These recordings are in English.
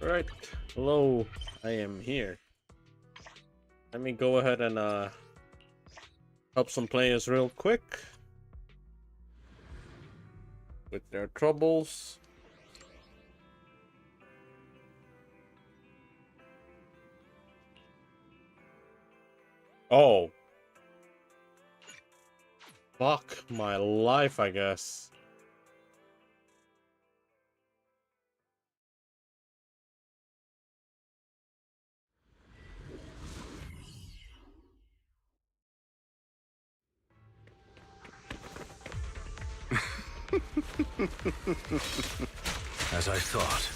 Alright, hello, I am here. Let me go ahead and help some players real quick with their troubles. Oh. Fuck my life, I guess. As I thought,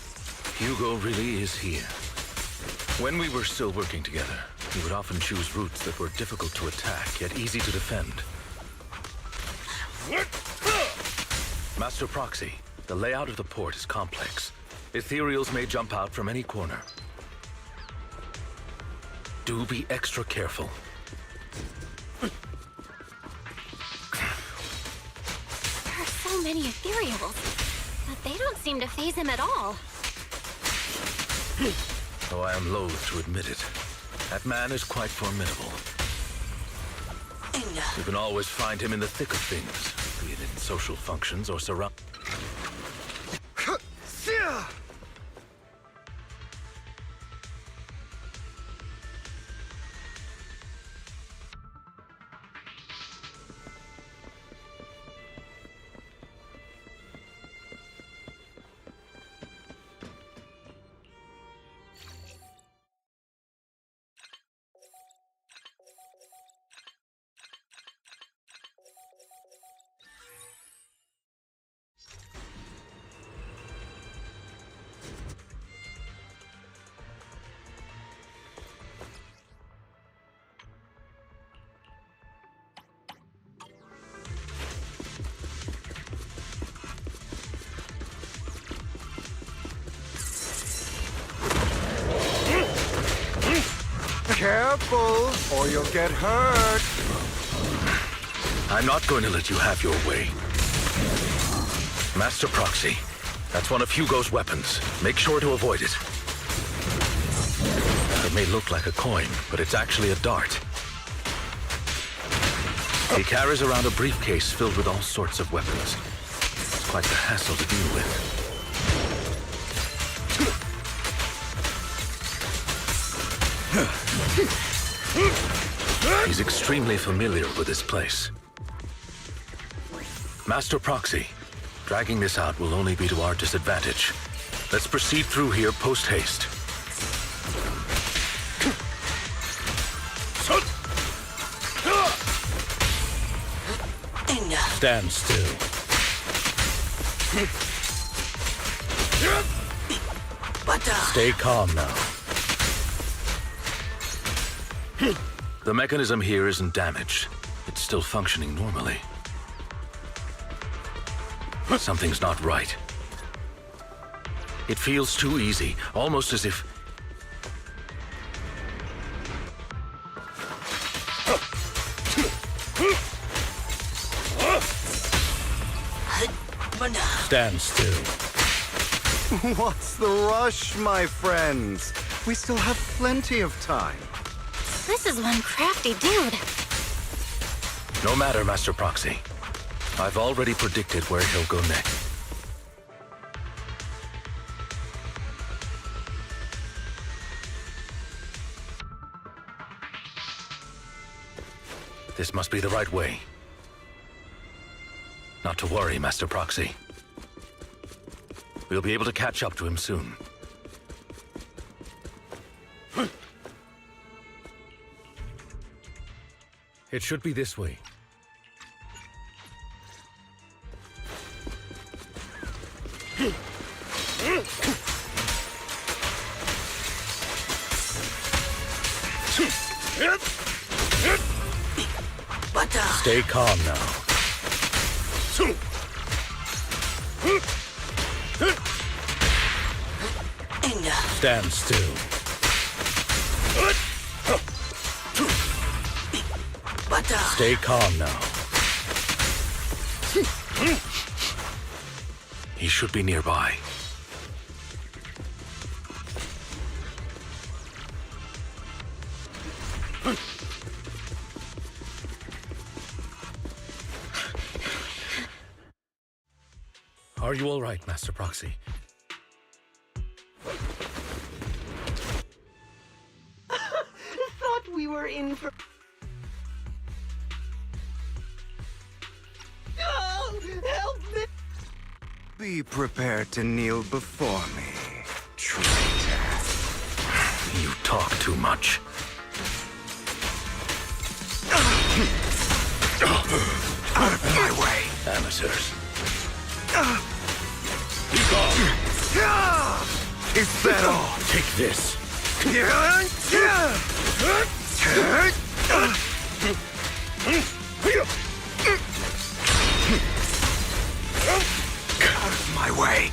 Hugo really is here. When we were still working together, he would often choose routes that were difficult to attack, yet easy to defend. Master Proxy, the layout of the port is complex. Ethereals may jump out from any corner. Do be extra careful. There are so many ethereals, but they don't seem to faze him at all. Though I am loath to admit it, that man is quite formidable. You can always find him in the thick of things, be it in social functions or surround. Careful, or you'll get hurt. I'm not going to let you have your way. Master Proxy, that's one of Hugo's weapons. Make sure to avoid it. It may look like a coin, but it's actually a dart. He carries around a briefcase filled with all sorts of weapons. It's quite the hassle to deal with. He's extremely familiar with this place. Master Proxy, dragging this out will only be to our disadvantage. Let's proceed through here post-haste. Stand still. Stay calm now. The mechanism here isn't damaged. It's still functioning normally. Something's not right. It feels too easy, almost as if... Stand still. What's the rush, my friends? We still have plenty of time. This is one crafty dude. No matter, Master Proxy. I've already predicted where he'll go next. This must be the right way. Not to worry, Master Proxy. We'll be able to catch up to him soon. It should be this way. Stay calm now. Stand still. Stay calm now. He should be nearby. Are you all right, Master Proxy? Thought we were in for. Oh, help me! Be prepared to kneel before me, traitor. You talk too much. Out of my way! Amateurs. Is that all? Take this. Out of my way!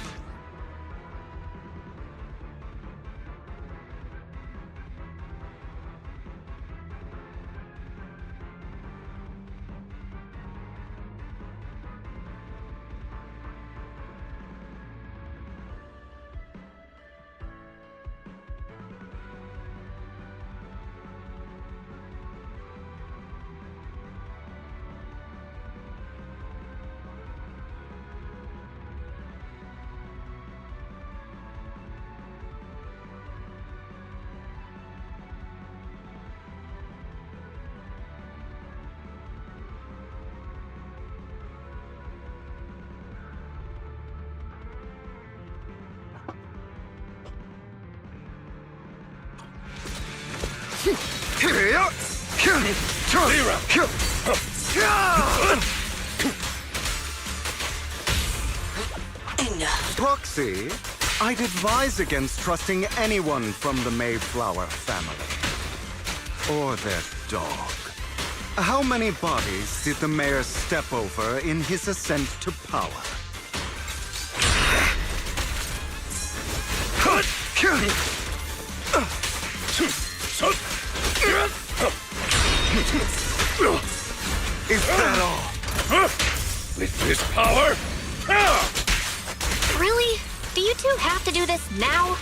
Proxy, I'd advise against trusting anyone from the Mayflower family. Or their dog. How many bodies did the mayor step over in his ascent to power? Is that all? With this power? Really? Do you two have to do this now?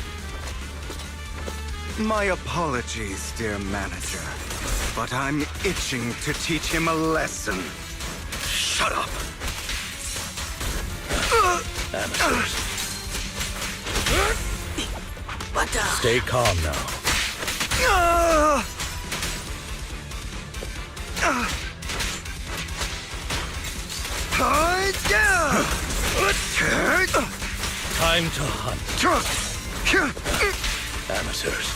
My apologies, dear manager, but I'm itching to teach him a lesson. Shut up. Amateurs. What the? Stay calm now. Time to hunt. Amateurs.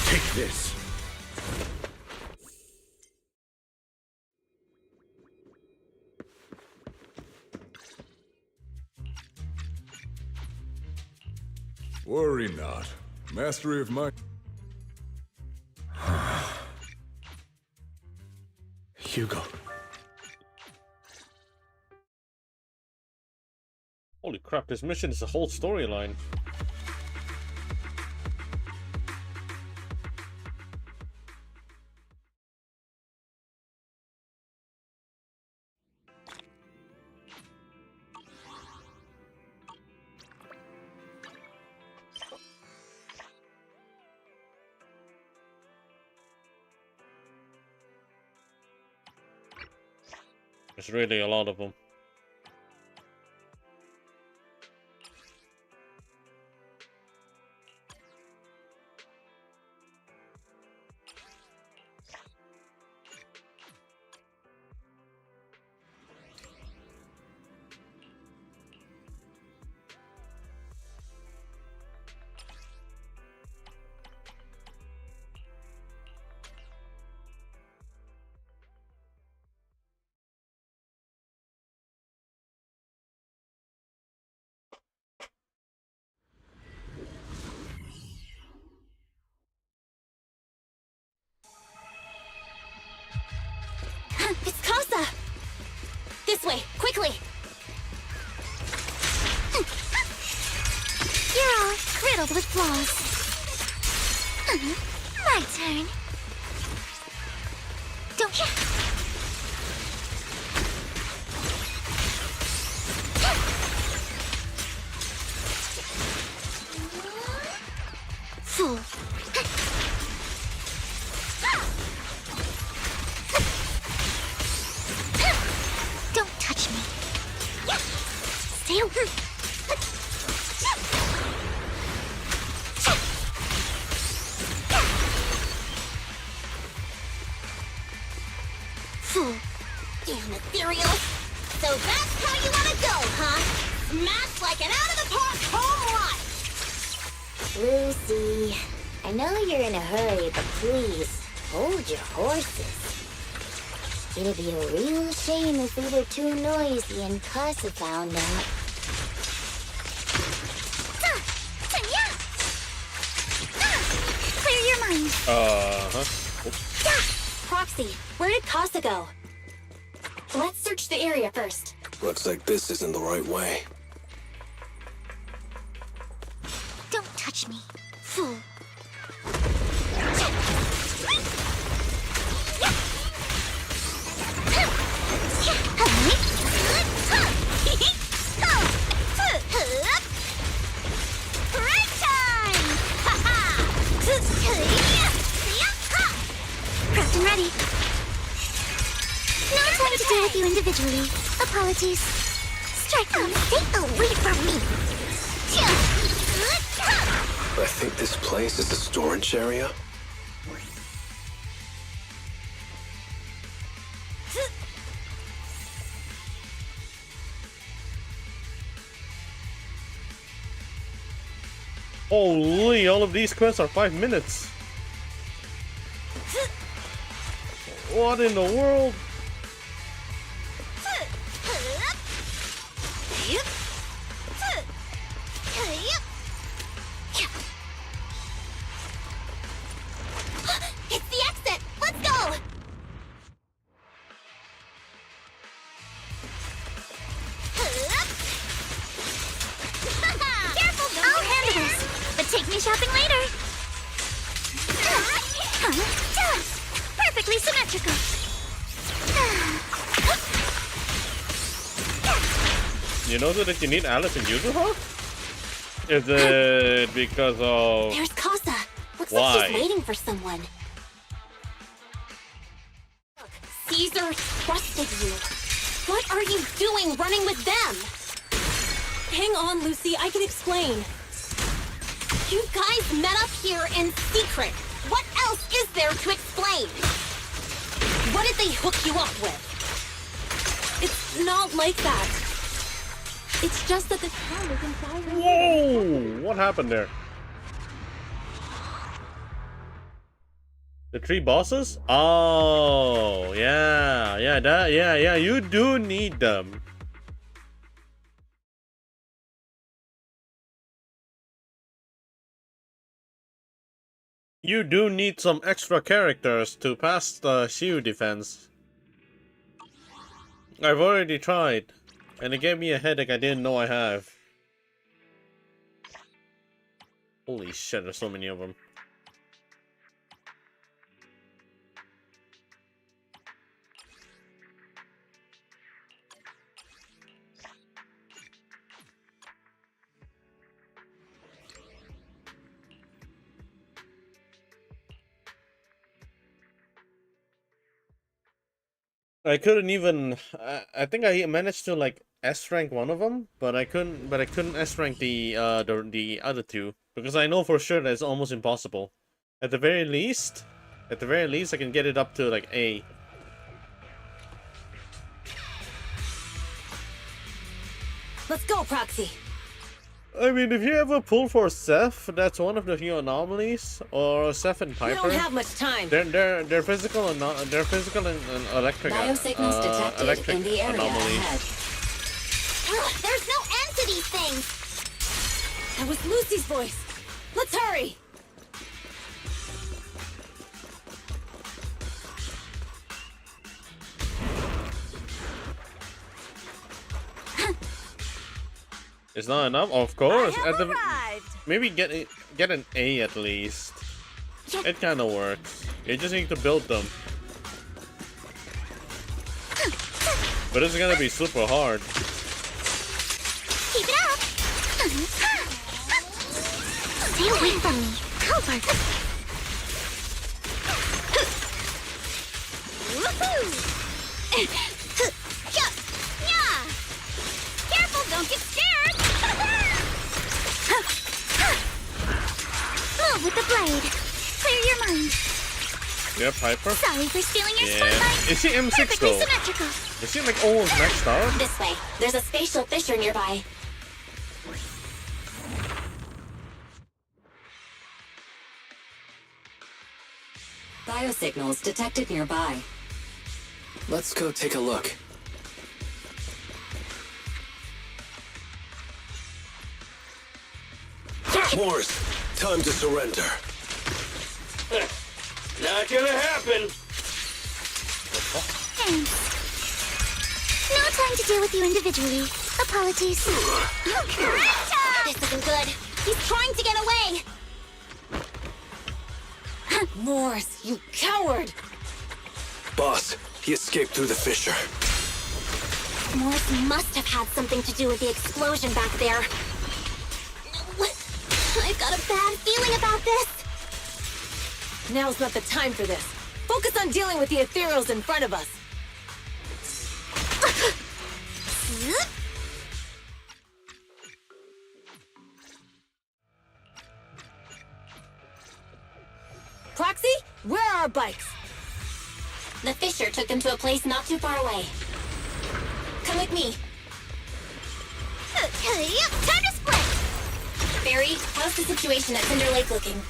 Take this. Worry not. Mastery of my... Hugo. Holy crap, this mission is a whole storyline. There's really a lot of them. It's Casa! This way, quickly! You're all riddled with flaws. My turn. Don't you? Damn ethereal. So that's how you want to go, huh? Smash like an out-of-the-park home run! Lucy, I know you're in a hurry, but please, hold your horses. It'd be a real shame if we were too noisy and Casa found out. Clear your mind. Proxy, where did Casa go? Let's search the area first. Looks like this isn't the right way. Don't touch me, fool. Break time! Prepped and ready. No time to deal with you individually. Apologies. Strike me. Stay away from me. I think this place is a storage area. Holy, all of these quests are 5 minutes. What in the world? It's the exit! Let's go! Careful! I'll handle this, but take me shopping later. Perfectly symmetrical. You know that you need Alice and Yuzuha? Is it because of... There's Casa. Looks Why? like she's waiting for someone. Look, Caesar trusted you. What are you doing running with them? Hang on, Lucy. I can explain. You guys met up here in secret. What else is there to explain? What did they hook you up with? It's not like that. It's just that the town is entirely... Whoa! What happened there? The 3 bosses? Oh, yeah, you do need them. You do need some extra characters to pass the shield defense. I've already tried, and it gave me a headache I didn't know I have. Holy shit, there's so many of them. I couldn't even. I think I managed to like S rank one of them, but I couldn't. But I couldn't S rank the other two because I know for sure that it's almost impossible. At the very least, I can get it up to like A. Let's go, Proxy. I mean, if you ever pull for Seth, that's one of the few anomalies, or Seth and We Piper. don't have much time. They're physical and electric. Biosignals detected electric in the area anomalies. ahead. There's no end to these things. That was Lucy's voice. Let's hurry. It's not enough, of course. I have At the arrived. maybe get an A at least. Yeah. It kind of works. You just need to build them. But it's gonna be super hard. Keep it up. Stay away from me. Coward. Woohoo! Yeah. Careful, don't get scared. Yeah, Piper. Sorry for stealing your Yeah. spotlight. Is she M6 Perfectly though? symmetrical. Is she like almost maxed out? This way. There's a spatial fissure nearby. Biosignals detected nearby. Let's go take a look. Morse, time to surrender. Not gonna happen. Thanks. No time to deal with you individually. Apologies. This isn't good. He's trying to get away. Morse, you coward! Boss, he escaped through the fissure. Morse must have had something to do with the explosion back there. I've got a bad feeling about this. Now's not the time for this. Focus on dealing with the ethereals in front of us. Proxy, where are our bikes? The fissure took them to a place not too far away. Come with me. Time to split. Barry, how's the situation at Cinder Lake looking?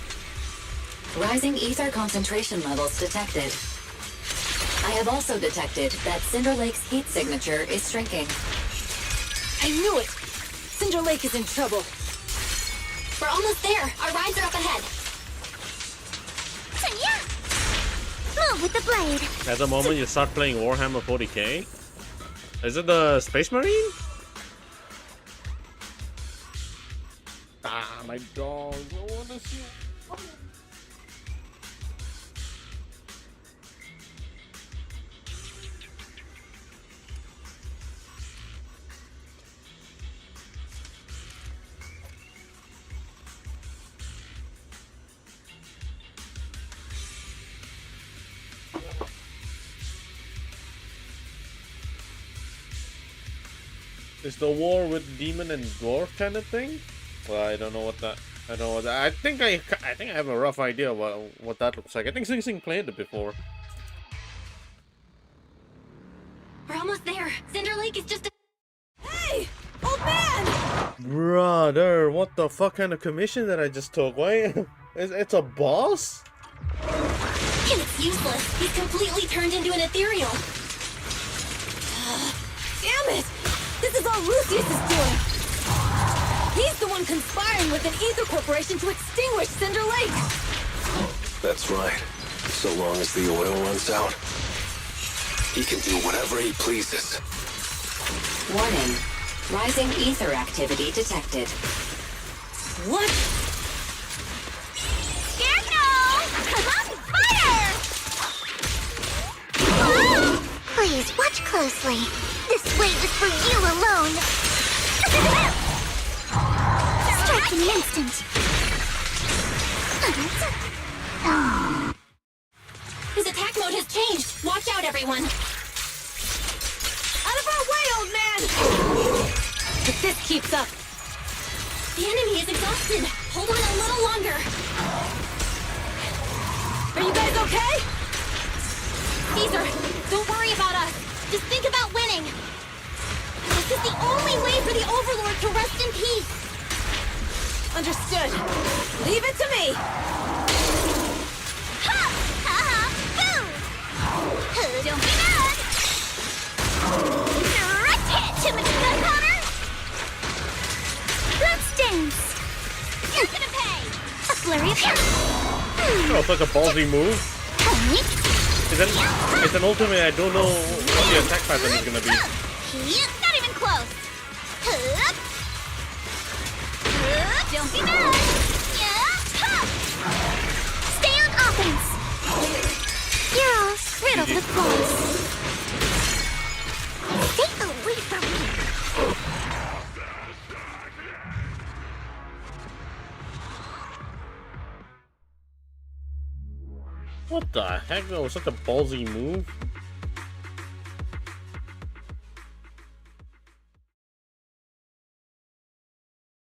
Rising ether concentration levels detected. I have also detected that Cinder Lake's heat signature is shrinking. I knew it! Cinder Lake is in trouble. We're almost there. Our rides are up ahead. Yeah. Move with the blade. At the moment you start playing Warhammer 40k? Is it the Space Marine? Ah, my dog. I wanna see. Is the war with demon and dwarf kind of thing? Well, I don't know what that. I don't know what that. I think I have a rough idea what that looks like. I think Sing Sing played it before. We're almost there. Cinder Lake is just a... Hey! Old man! Brother, what the fuck kind of commission that I just took? Why? It's a boss? And it's useless. He's completely turned into an ethereal. Damn it! This is all Lucius is doing! He's the one conspiring with an ether corporation to extinguish Cinder Lake! That's right. So long as the oil runs out, he can do whatever he pleases. Warning. Rising ether activity detected. What? Scarecrow! Come on, fire! Please watch closely. This blade was for you alone. Strike in an instant. His attack mode has changed. Watch out, everyone. Out of our way, old man! If this keeps up, The enemy is exhausted. Hold on a little longer. are you guys okay? Caesar, don't worry about us. Just think about winning. This is the only way for the Overlord to rest in peace. Understood. Leave it to me! Ha! Ha ha! Boo! Don't be mad! Direct hit, Timothy Gunpowder! Let's dance! You're gonna pay! A flurry of hits! Oh, it's like a ballsy move. It's an ultimate. I don't know what the attack pattern is gonna be. Not even close! Hup. Hup. Don't be mad! Yeah! Ha. Stay on offense! You're all riddled with flaws. Stay away from me! What the heck? That was such a ballsy move.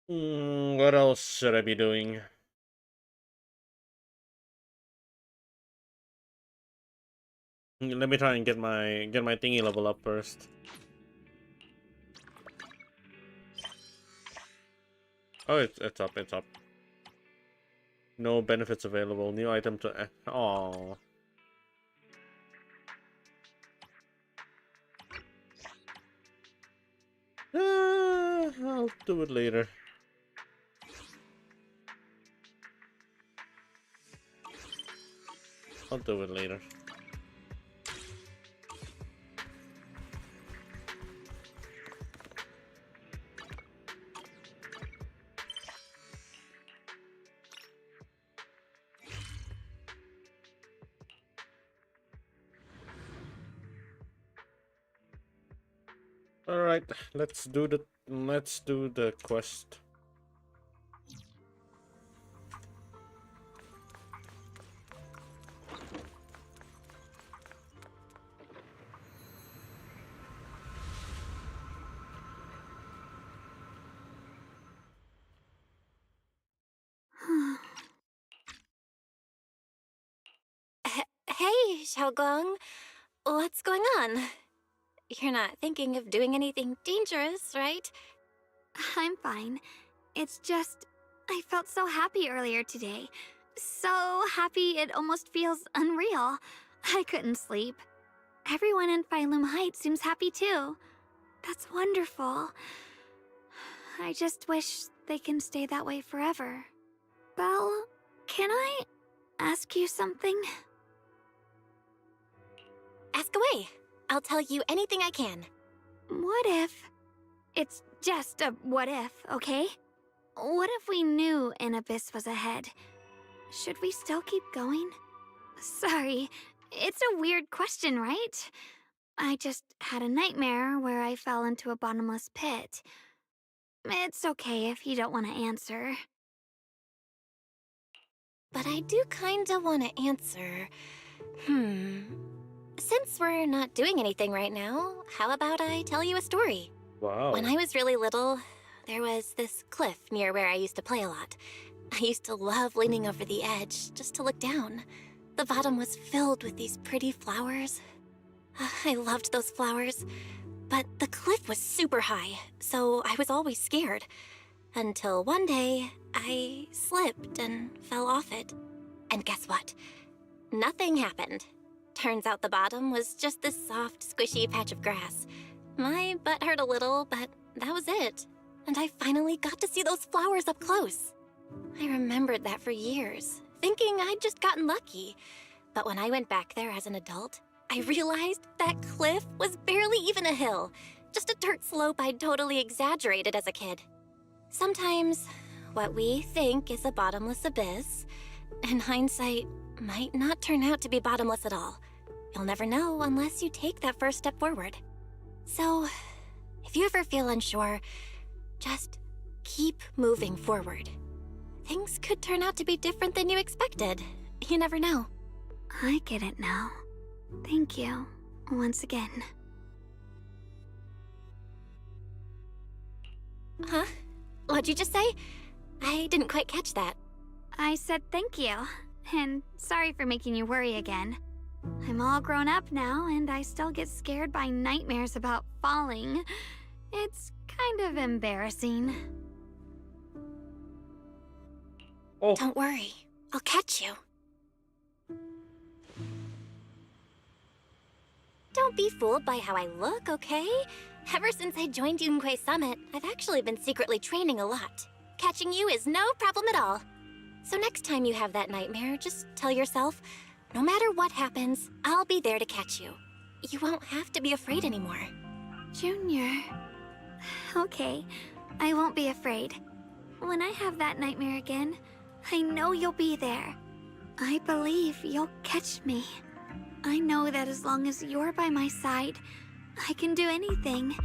What else should I be doing? Let me try and get my thingy level up first. Oh, it's up, it's up. No benefits available. New item to. Oh. I'll do it later. I'll do it later. All right, let's do the quest. Hey, Xiaogong. What's going on? You're not thinking of doing anything dangerous, right? I'm fine. It's just, I felt so happy earlier today. So happy it almost feels unreal. I couldn't sleep. Everyone in Phylum Heights seems happy too. That's wonderful. I just wish they can stay that way forever. Belle, can I ask you something? Ask away. I'll tell you anything I can. What if... It's just a what if, okay? What if we knew an abyss was ahead? Should we still keep going? Sorry, it's a weird question, right? I just had a nightmare where I fell into a bottomless pit. It's okay if you don't want to answer. But I do kinda wanna answer. Since we're not doing anything right now, how about I tell you a story? Wow. When I was really little, there was this cliff near where I used to play a lot. I used to love leaning over the edge just to look down. The bottom was filled with these pretty flowers. I loved those flowers. But the cliff was super high, so I was always scared. Until one day, I slipped and fell off it. And guess what? Nothing happened. Turns out the bottom was just this soft, squishy patch of grass. My butt hurt a little, but that was it. And I finally got to see those flowers up close. I remembered that for years, thinking I'd just gotten lucky. But when I went back there as an adult, I realized that cliff was barely even a hill, just a dirt slope I'd totally exaggerated as a kid. Sometimes, what we think is a bottomless abyss, in hindsight, might not turn out to be bottomless at all. You'll never know unless you take that first step forward. So, if you ever feel unsure, just keep moving forward. Things could turn out to be different than you expected. You never know. I get it now. Thank you, once again. Huh? What'd you just say? I didn't quite catch that. I said thank you, and sorry for making you worry again. I'm all grown up now, and I still get scared by nightmares about falling. It's kind of embarrassing. Oh. Don't worry. I'll catch you. Don't be fooled by how I look, okay? Ever since I joined Yunquei Summit, I've actually been secretly training a lot. Catching you is no problem at all. So next time you have that nightmare, just tell yourself, no matter what happens, I'll be there to catch you. You won't have to be afraid anymore. Junior. Okay, I won't be afraid. When I have that nightmare again, I know you'll be there. I believe you'll catch me. I know that as long as you're by my side, I can do anything,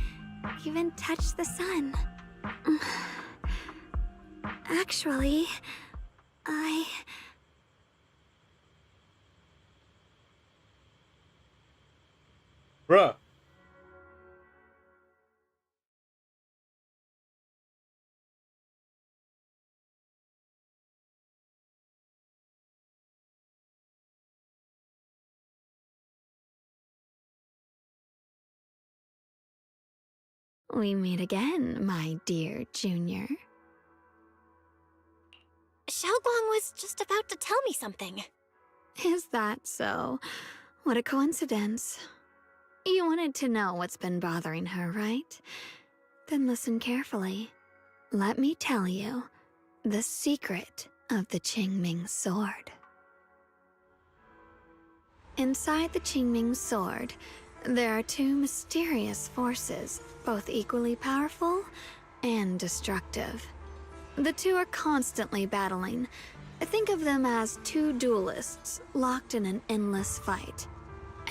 even touch the sun. Actually, Bruh. We meet again, my dear Junior. Xiaoguang was just about to tell me something. Is that so? What a coincidence. You wanted to know what's been bothering her, right? Then listen carefully. Let me tell you the secret of the Qingming sword. Inside the Qingming sword, there are two mysterious forces, both equally powerful and destructive. The two are constantly battling. Think of them as two duelists locked in an endless fight.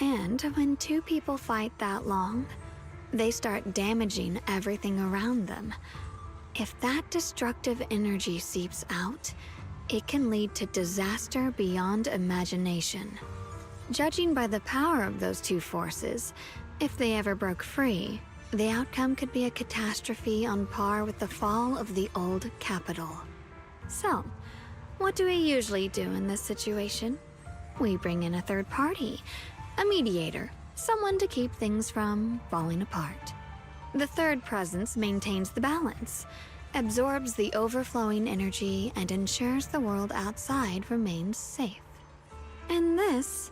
And when two people fight that long, they start damaging everything around them. If that destructive energy seeps out, it can lead to disaster beyond imagination. Judging by the power of those two forces, if they ever broke free, the outcome could be a catastrophe on par with the fall of the old capital. So, what do we usually do in this situation? We bring in a third party, a mediator, someone to keep things from falling apart. The third presence maintains the balance, absorbs the overflowing energy, and ensures the world outside remains safe. And this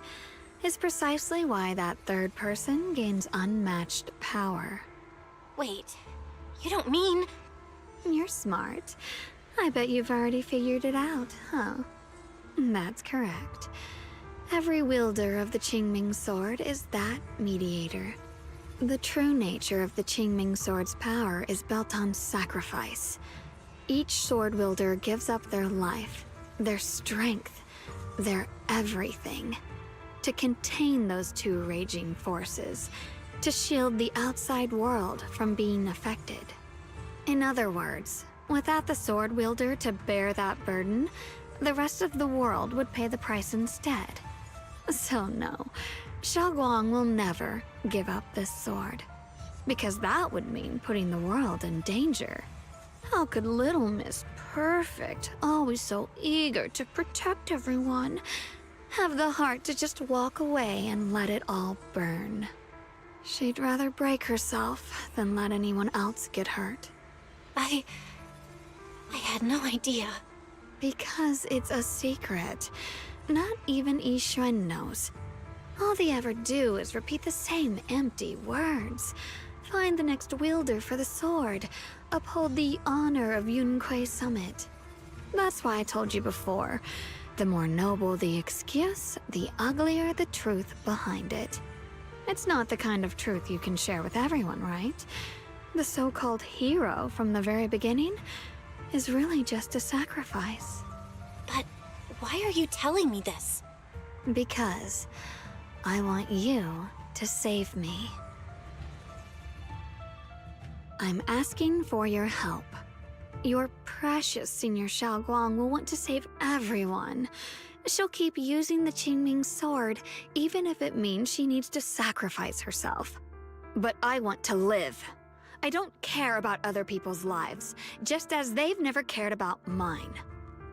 is precisely why that third person gains unmatched power. Wait, you don't mean... You're smart. I bet you've already figured it out, huh? That's correct. Every wielder of the Qingming sword is that mediator. The true nature of the Qingming sword's power is built on sacrifice. Each sword wielder gives up their life, their strength, their everything, to contain those two raging forces, to shield the outside world from being affected. In other words, without the sword wielder to bear that burden, the rest of the world would pay the price instead. So no, Xiaoguang will never give up this sword, because that would mean putting the world in danger. How could Little Miss Perfect, always so eager to protect everyone, have the heart to just walk away and let it all burn? She'd rather break herself than let anyone else get hurt. I had no idea. Because it's a secret. Not even Yixuan knows. All they ever do is repeat the same empty words. Find the next wielder for the sword. Uphold the honor of Yunkuei Summit. That's why I told you before. The more noble the excuse, the uglier the truth behind it. It's not the kind of truth you can share with everyone, right? The so-called hero from the very beginning is really just a sacrifice. But why are you telling me this? Because I want you to save me. I'm asking for your help. Your precious Senior Xiaoguang will want to save everyone. She'll keep using the Qingming sword, even if it means she needs to sacrifice herself. But I want to live. I don't care about other people's lives, just as they've never cared about mine.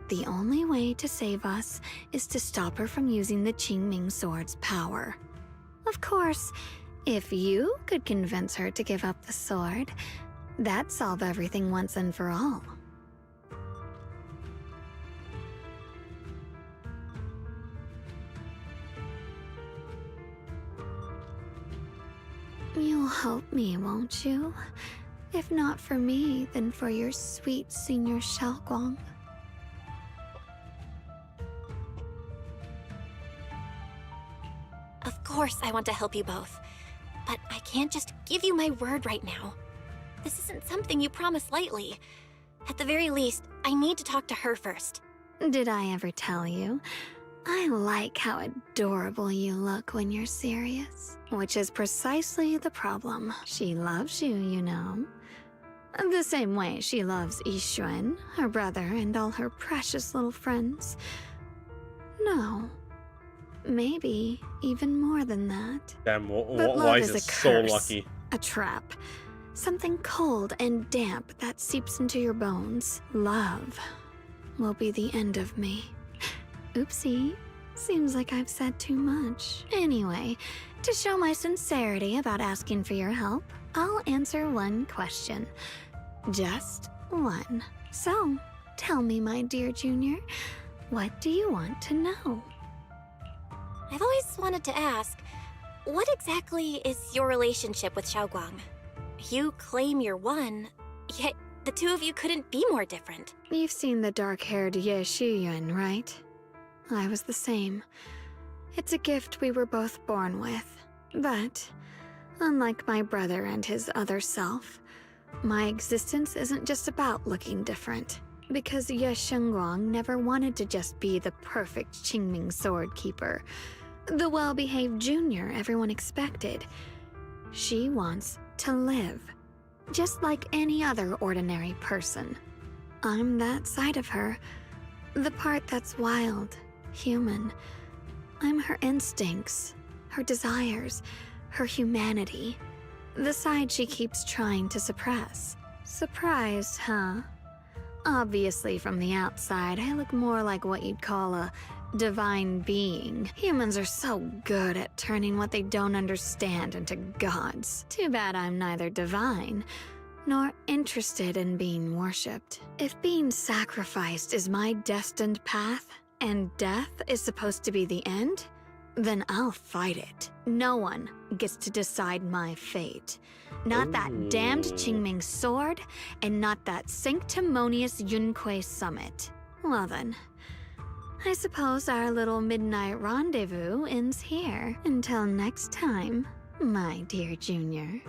The only way to save us is to stop her from using the Qingming sword's power. Of course, if you could convince her to give up the sword, that'd solve everything once and for all. You'll help me, won't you? If not for me, then for your sweet Senior Xiaoguang. Of course I want to help you both. But I can't just give you my word right now. This isn't something you promise lightly. At the very least, I need to talk to her first. Did I ever tell you? I like how adorable you look when you're serious. Which is precisely the problem. She loves you, you know. The same way she loves Yixuan, her brother, and all her precious little friends. No. Maybe even more than that. Damn, But why love is is it a so curse, lucky? a trap. Something cold and damp that seeps into your bones. Love will be the end of me. Oopsie. Seems like I've said too much. Anyway, to show my sincerity about asking for your help, I'll answer one question. Just one. So, tell me, my dear Junior, what do you want to know? I've always wanted to ask, what exactly is your relationship with Xiaoguang? You claim you're one, yet the two of you couldn't be more different. You've seen the dark-haired Ye Shiyuan, right? I was the same. It's a gift we were both born with. But, unlike my brother and his other self, my existence isn't just about looking different. Because Ye Shengguang never wanted to just be the perfect Qingming sword keeper, the well-behaved junior everyone expected. She wants to live, just like any other ordinary person. I'm that side of her, the part that's wild, human. I'm her instincts, her desires, her humanity, the side she keeps trying to suppress. Surprised, huh? Obviously, from the outside, I look more like what you'd call a divine being. Humans are so good at turning what they don't understand into gods. Too bad I'm neither divine nor interested in being worshipped. If being sacrificed is my destined path, and death is supposed to be the end, then I'll fight it. No one gets to decide my fate. Not that damned Qingming sword, and not that sanctimonious Yunque summit. Well then, I suppose our little midnight rendezvous ends here. Until next time, my dear Junior.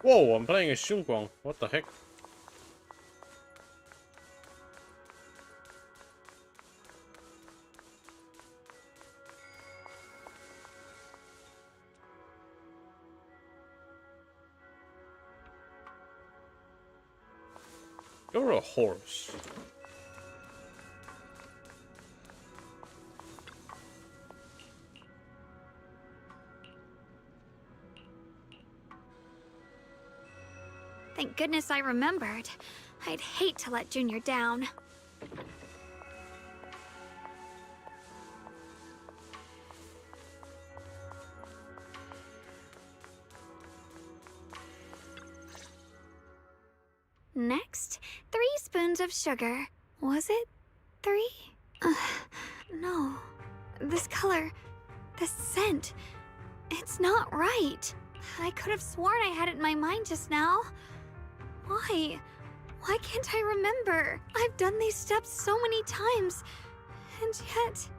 Whoa, I'm playing as Shunguang. What the heck? You're a horse. Thank goodness I remembered. I'd hate to let Junior down. Next, 3 spoons of sugar. Was it 3? No. This color, this scent, it's not right. I could have sworn I had it in my mind just now. Why? Why can't I remember? I've done these steps so many times, and yet...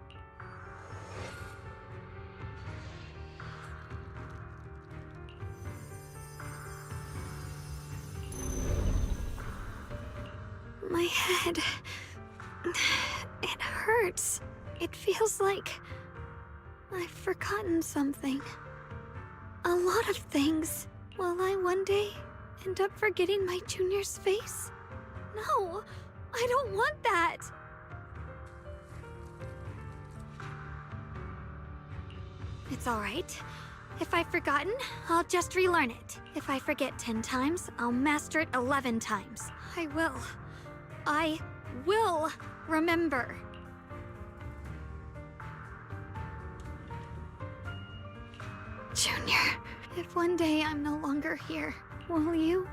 My head... it hurts. It feels like... I've forgotten something. A lot of things. Will I one day end up forgetting my Junior's face? No, I don't want that. It's all right. If I've forgotten, I'll just relearn it. If I forget 10 times, I'll master it 11 times. I will remember. Junior, if one day I'm no longer here, will you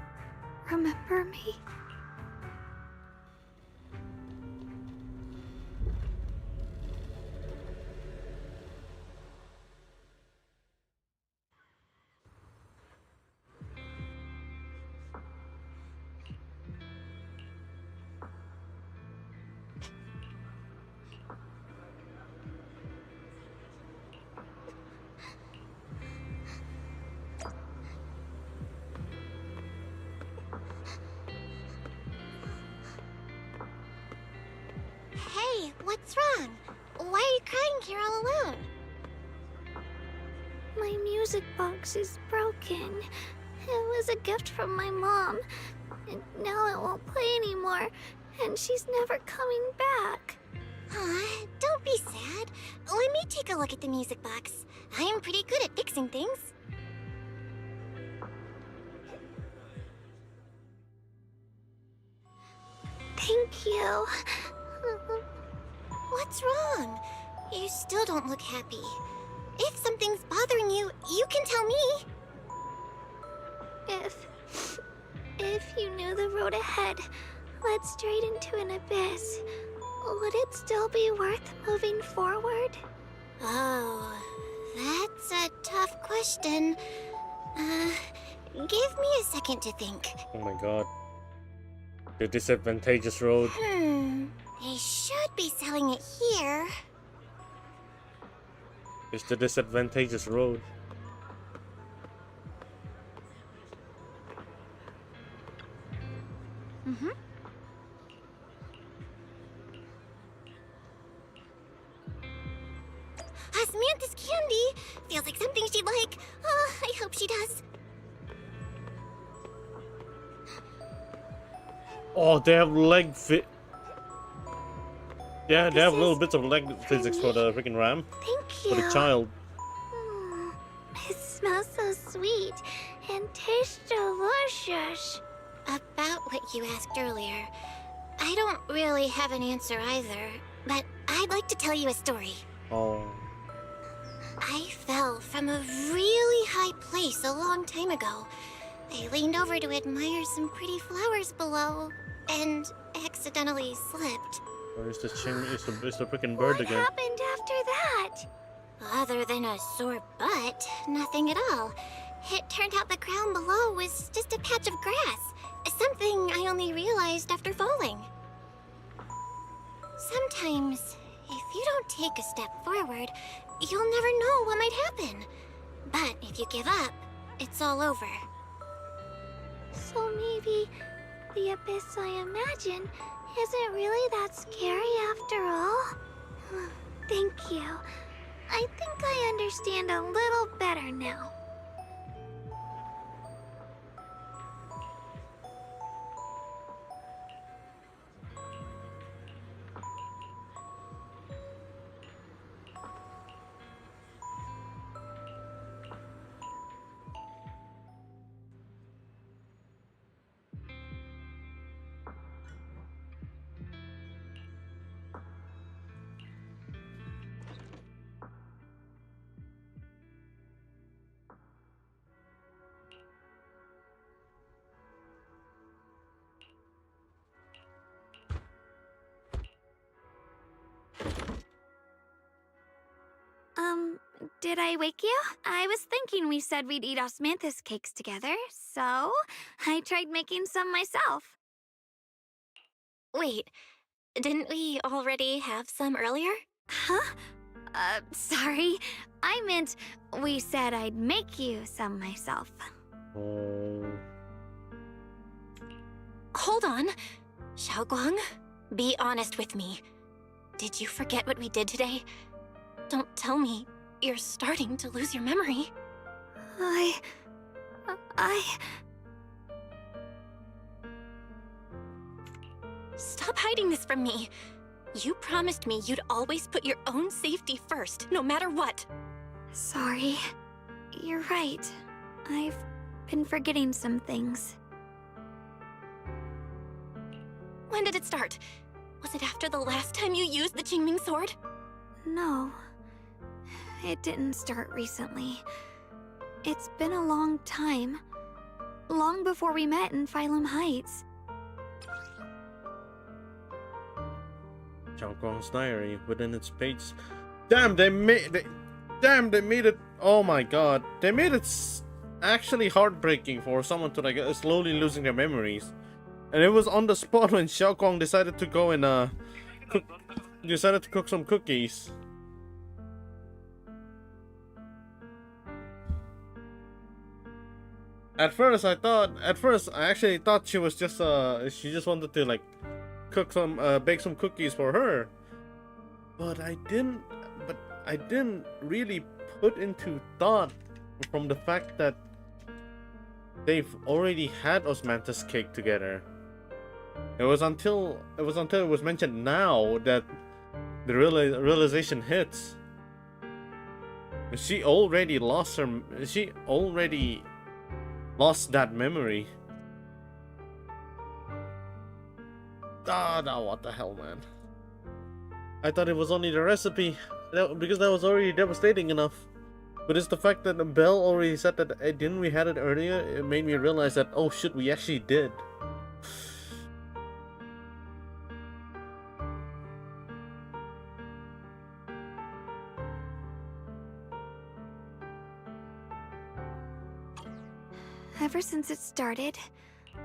remember me? Hey, what's wrong? Why are you crying here all alone? My music box is broken. It was a gift from my mom. And now it won't play anymore. And she's never coming back. Aw, don't be sad. Let me take a look at the music box. I am pretty good at fixing things. Thank you. What's wrong? You still don't look happy. If something's bothering you, you can tell me. If you knew the road ahead led straight into an abyss, would it still be worth moving forward? Oh, that's a tough question. Give me a second to think. Oh my god. The disadvantageous road. They should be selling it here. It's the disadvantageous road. Samantha's candy. Feels like something she'd like. Oh, I hope she does. Oh, they have leg fit. Yeah, they have little bits of leg physics for the freaking ram. Thank you. For the child. It smells so sweet and tastes delicious. About what you asked earlier, I don't really have an answer either, but I'd like to tell you a story. Oh. I fell from a really high place a long time ago. I leaned over to admire some pretty flowers below, and accidentally slipped. Or is the freaking bird again? What happened after that? Other than a sore butt, nothing at all. It turned out the ground below was just a patch of grass. Something I only realized after falling. Sometimes, if you don't take a step forward, you'll never know what might happen. But if you give up, it's all over. So maybe the abyss I imagine isn't really that scary after all? Thank you. I think I understand a little better now. Did I wake you? I was thinking we said we'd eat osmanthus cakes together, so I tried making some myself. Wait, didn't we already have some earlier? Huh? Sorry. I meant we said I'd make you some myself. Hold on. Xiaoguang, be honest with me. Did you forget what we did today? Don't tell me you're starting to lose your memory. Stop hiding this from me. You promised me you'd always put your own safety first, no matter what. Sorry. You're right. I've been forgetting some things. When did it start? Was it after the last time you used the Qingming sword? No. It didn't start recently. It's been a long time. Long before we met in Phylum Heights. Xiaoguang's diary within its pages. Damn, they made it. Oh my god, they made it actually heartbreaking for someone to like slowly losing their memories, and it was on the spot when Xiaoguang decided to go and cook some cookies. At first, I actually thought she was just she just wanted to like bake some cookies for her, but I didn't really put into thought from the fact that they've already had osmanthus cake together. It was until it was mentioned now that the realization hits. She already lost that memory. Ah, no, what the hell, man. I thought it was only the recipe, because that was already devastating enough. But it's the fact that Belle already said that didn't we had it earlier, it made me realize that, oh shit, we actually did. Ever since it started,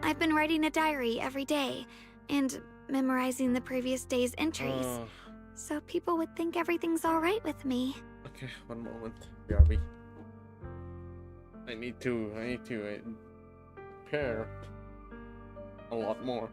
I've been writing a diary every day and memorizing the previous day's entries. So people would think everything's alright with me. Okay, one moment. BRB. I need to prepare a lot more.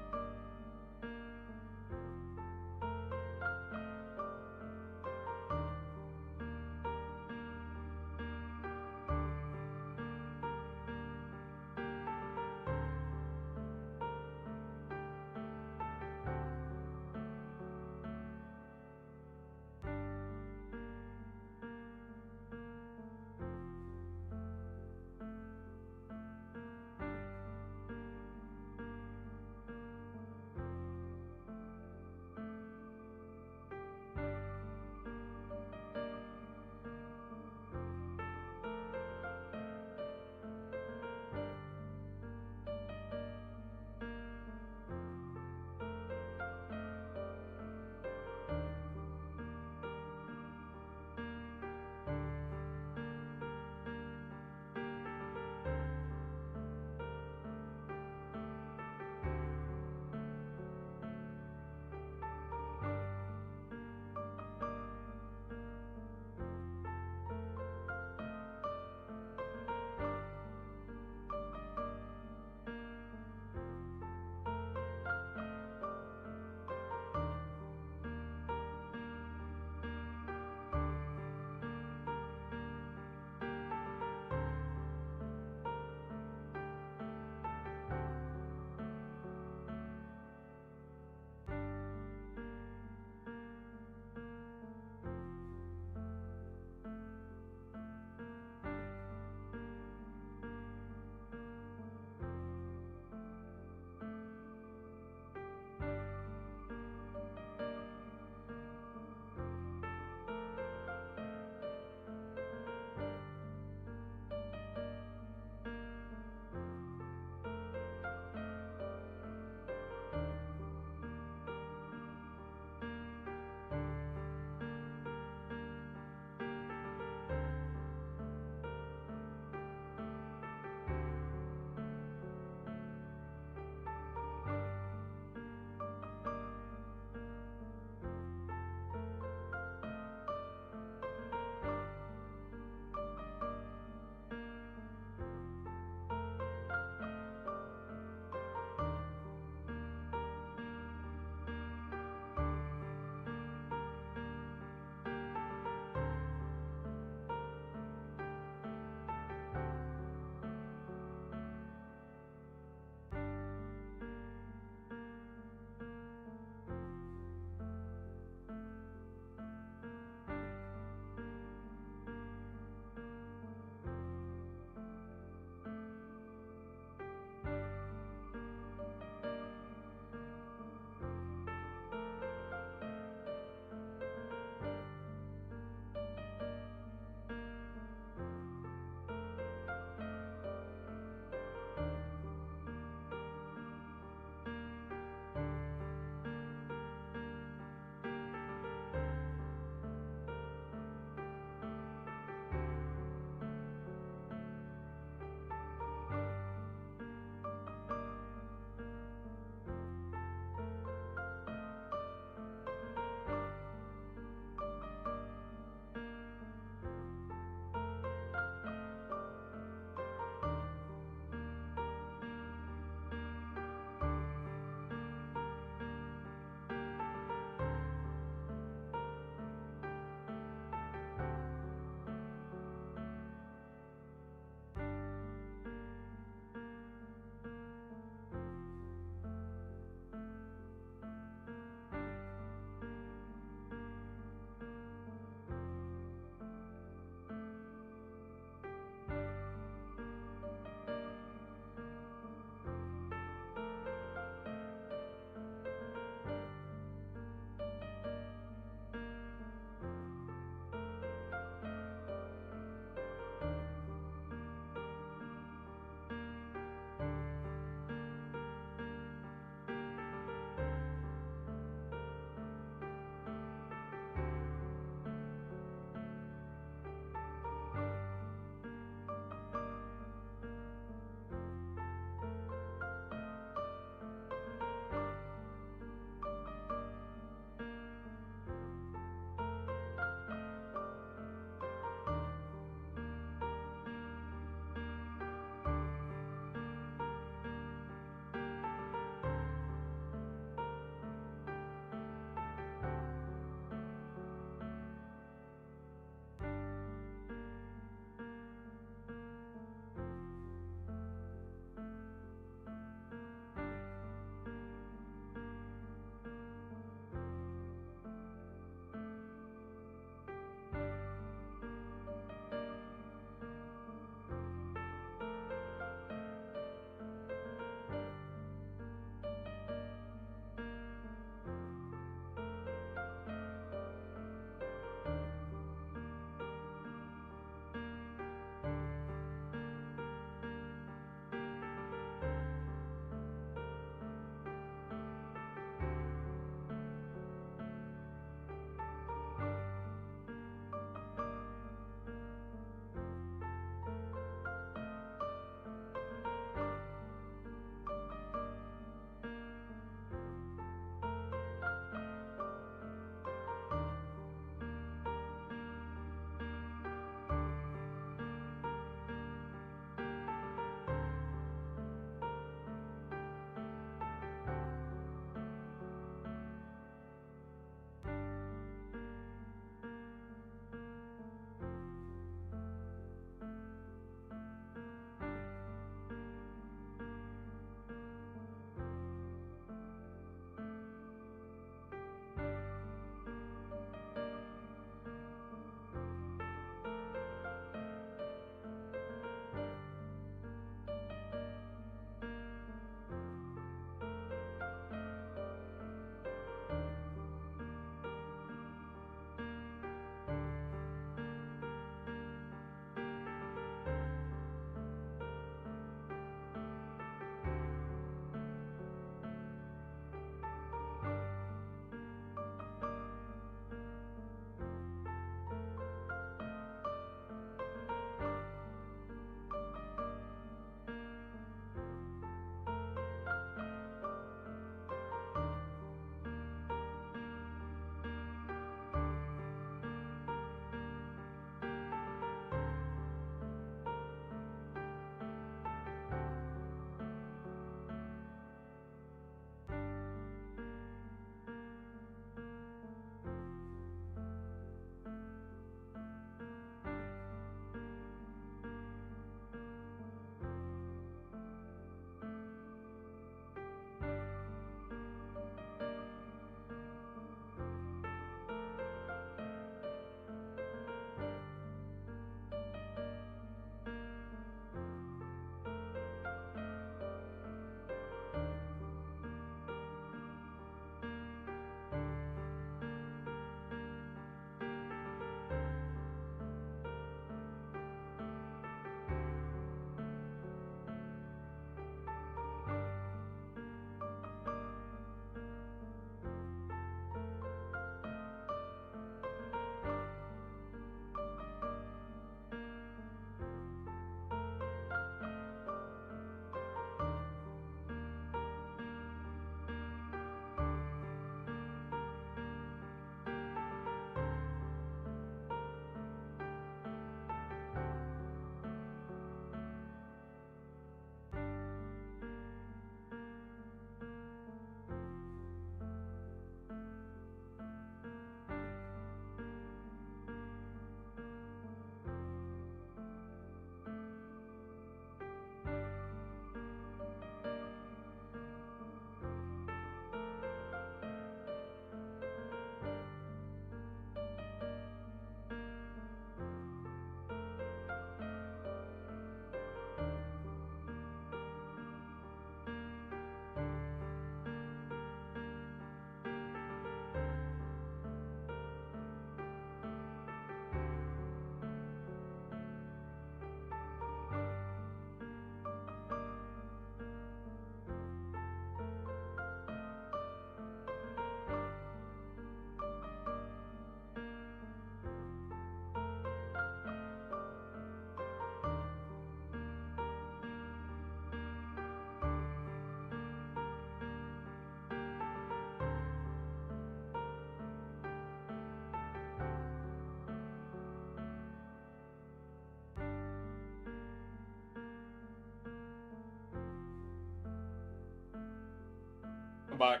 back.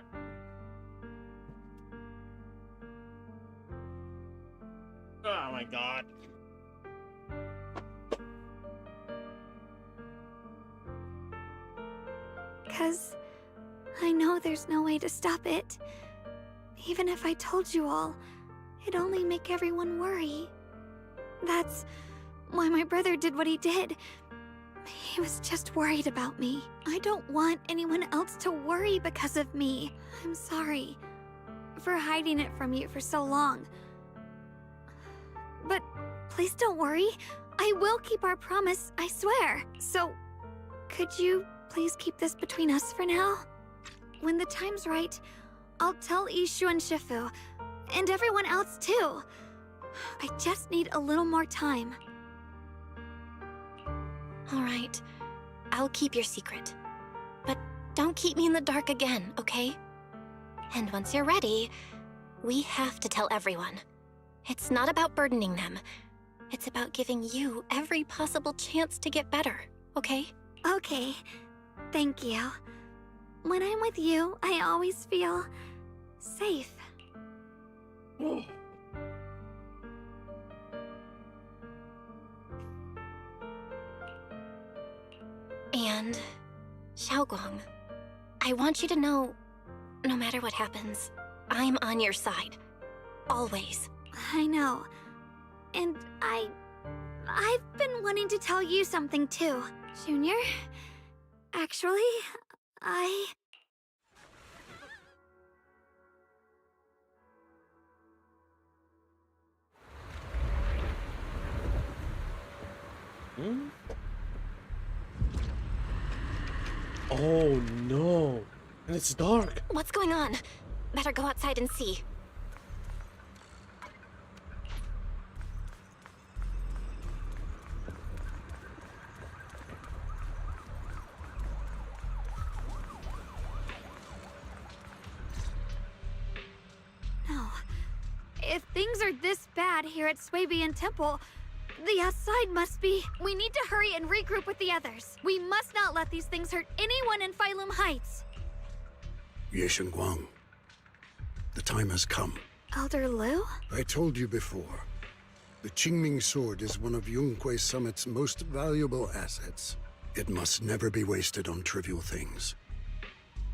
Oh my god. Because I know there's no way to stop it. Even if I told you all, it'd only make everyone worry. That's why my brother did what he did. He was just worried about me. I don't want anyone else to worry because of me. I'm sorry for hiding it from you for so long. But please don't worry. I will keep our promise, I swear. So, could you please keep this between us for now? When the time's right, I'll tell Ishu and Shifu, and everyone else too. I just need a little more time. All right. I'll keep your secret. But don't keep me in the dark again, okay? And once you're ready, we have to tell everyone. It's not about burdening them. It's about giving you every possible chance to get better, okay? Okay. Thank you. When I'm with you, I always feel safe. And Xiaoguang, I want you to know, no matter what happens, I'm on your side. Always. I know. And I've been wanting to tell you something too, Junior. Actually, Hmm? Oh no. And it's dark. What's going on? Better go outside and see. No. If things are this bad here at Swabian Temple, the outside must be... We need to hurry and regroup with the others. We must not let these things hurt anyone in Phylum Heights. Ye Guang, the time has come. Elder Lu? I told you before. The Qingming sword is one of Yunque Summit's most valuable assets. It must never be wasted on trivial things.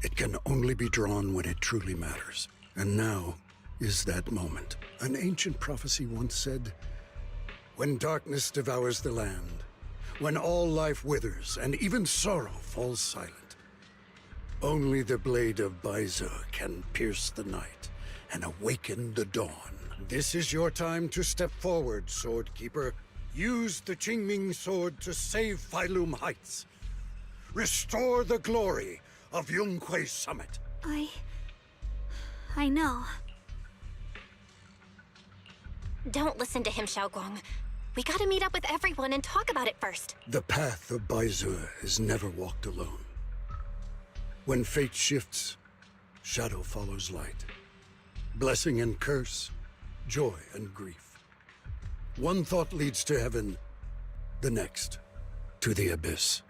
It can only be drawn when it truly matters. And now is that moment. An ancient prophecy once said, when darkness devours the land, when all life withers and even sorrow falls silent, only the blade of Baize can pierce the night and awaken the dawn. This is your time to step forward, Swordkeeper. Use the Qingming sword to save Phylum Heights. Restore the glory of Yunque Summit. I know. Don't listen to him, Xiaoguang. We gotta meet up with everyone and talk about it first. The path of Baize is never walked alone. When fate shifts, shadow follows light. Blessing and curse, joy and grief. One thought leads to heaven, the next, to the abyss.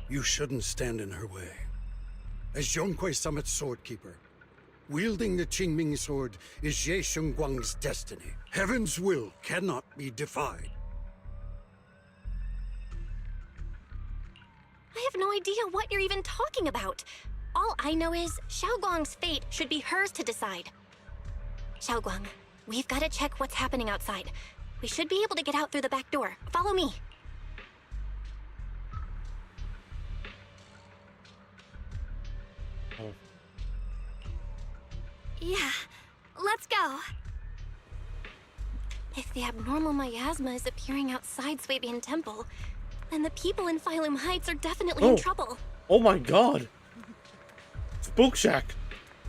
You shouldn't stand in her way. As Yunque Summit's swordkeeper, wielding the Qingming sword is Ye Guang's destiny. Heaven's will cannot be defied. I have no idea what you're even talking about. All I know is Xiaoguang's fate should be hers to decide. Xiaoguang, we've got to check what's happening outside. We should be able to get out through the back door. Follow me. Oh. Yeah, let's go. If the abnormal miasma is appearing outside Swabian Temple, then the people in Phylum Heights are definitely in trouble. Oh my god. Spook Shack.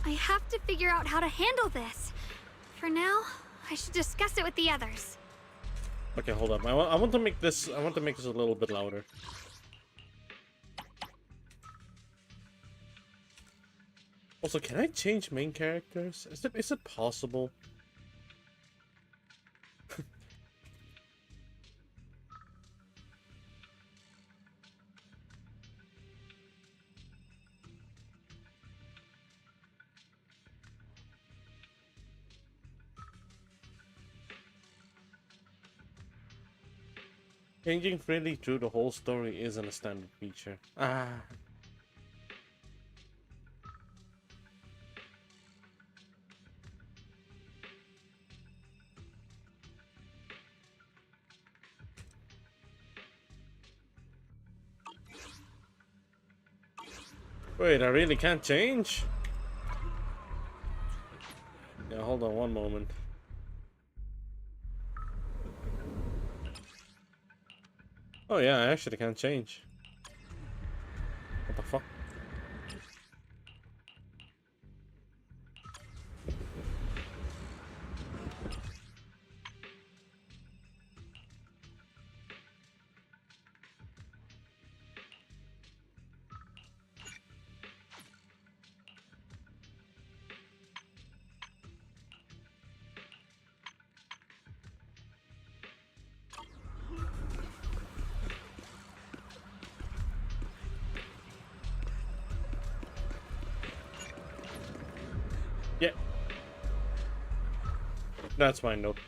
I have to figure out how to handle this. For now, I should discuss it with the others. Okay, hold up. I want to make this a little bit louder. Also, can I change main characters? Is it possible? Changing freely through the whole story isn't a standard feature. Ah. Wait, I really can't change? Yeah, hold on one moment. Oh yeah, I actually can't change. What the fuck? Yeah. That's fine, nope.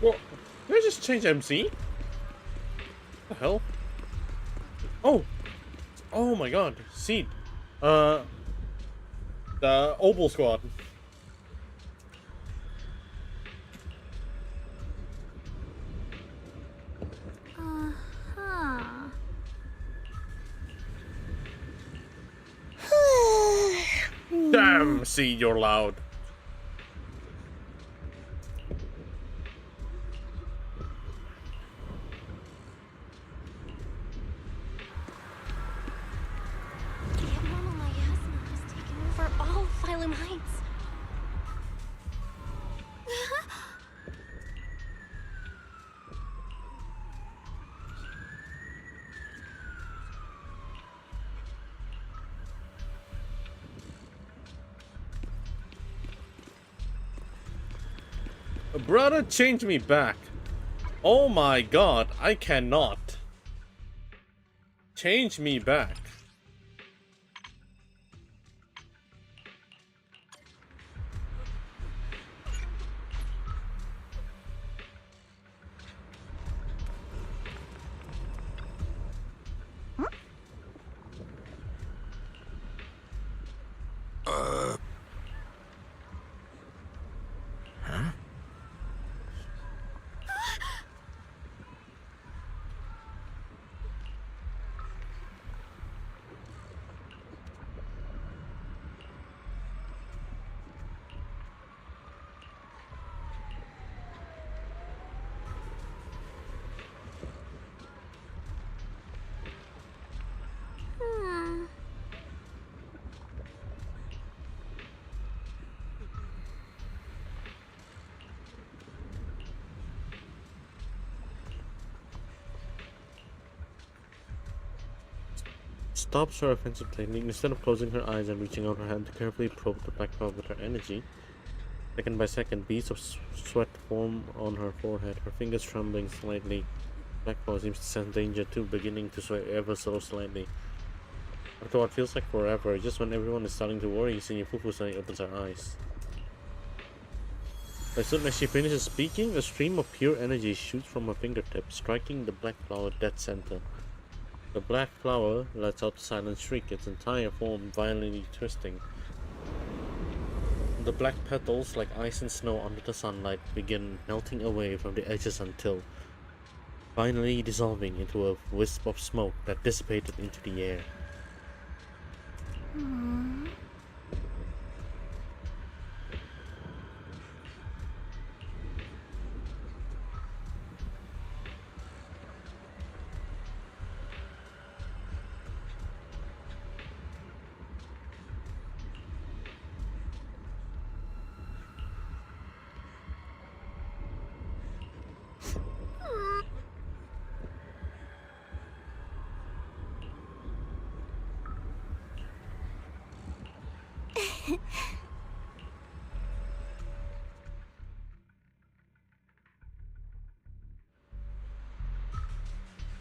Well, did I just change MC? What the hell? Oh! Oh my god, Seed. The Opal Squad. Huh. Damn, Seed, you're loud. Abnormal miasma has taken over all Phylum Heights. Brother, change me back. Oh my god, I cannot. Change me back. Hmm. Stops her offensive technique. Instead of closing her eyes and reaching out her hand to carefully probe the black cloud with her energy, second by second, beads of sweat form on her forehead, her fingers trembling slightly. Black cloud seems to sense danger too, beginning to sway ever so slightly. After what feels like forever, just when everyone is starting to worry, Senior Fufu suddenly opens her eyes. As soon as she finishes speaking, a stream of pure energy shoots from her fingertips, striking the black flower dead center. The black flower lets out a silent shriek, its entire form violently twisting. The black petals, like ice and snow under the sunlight, begin melting away from the edges until finally dissolving into a wisp of smoke that dissipated into the air.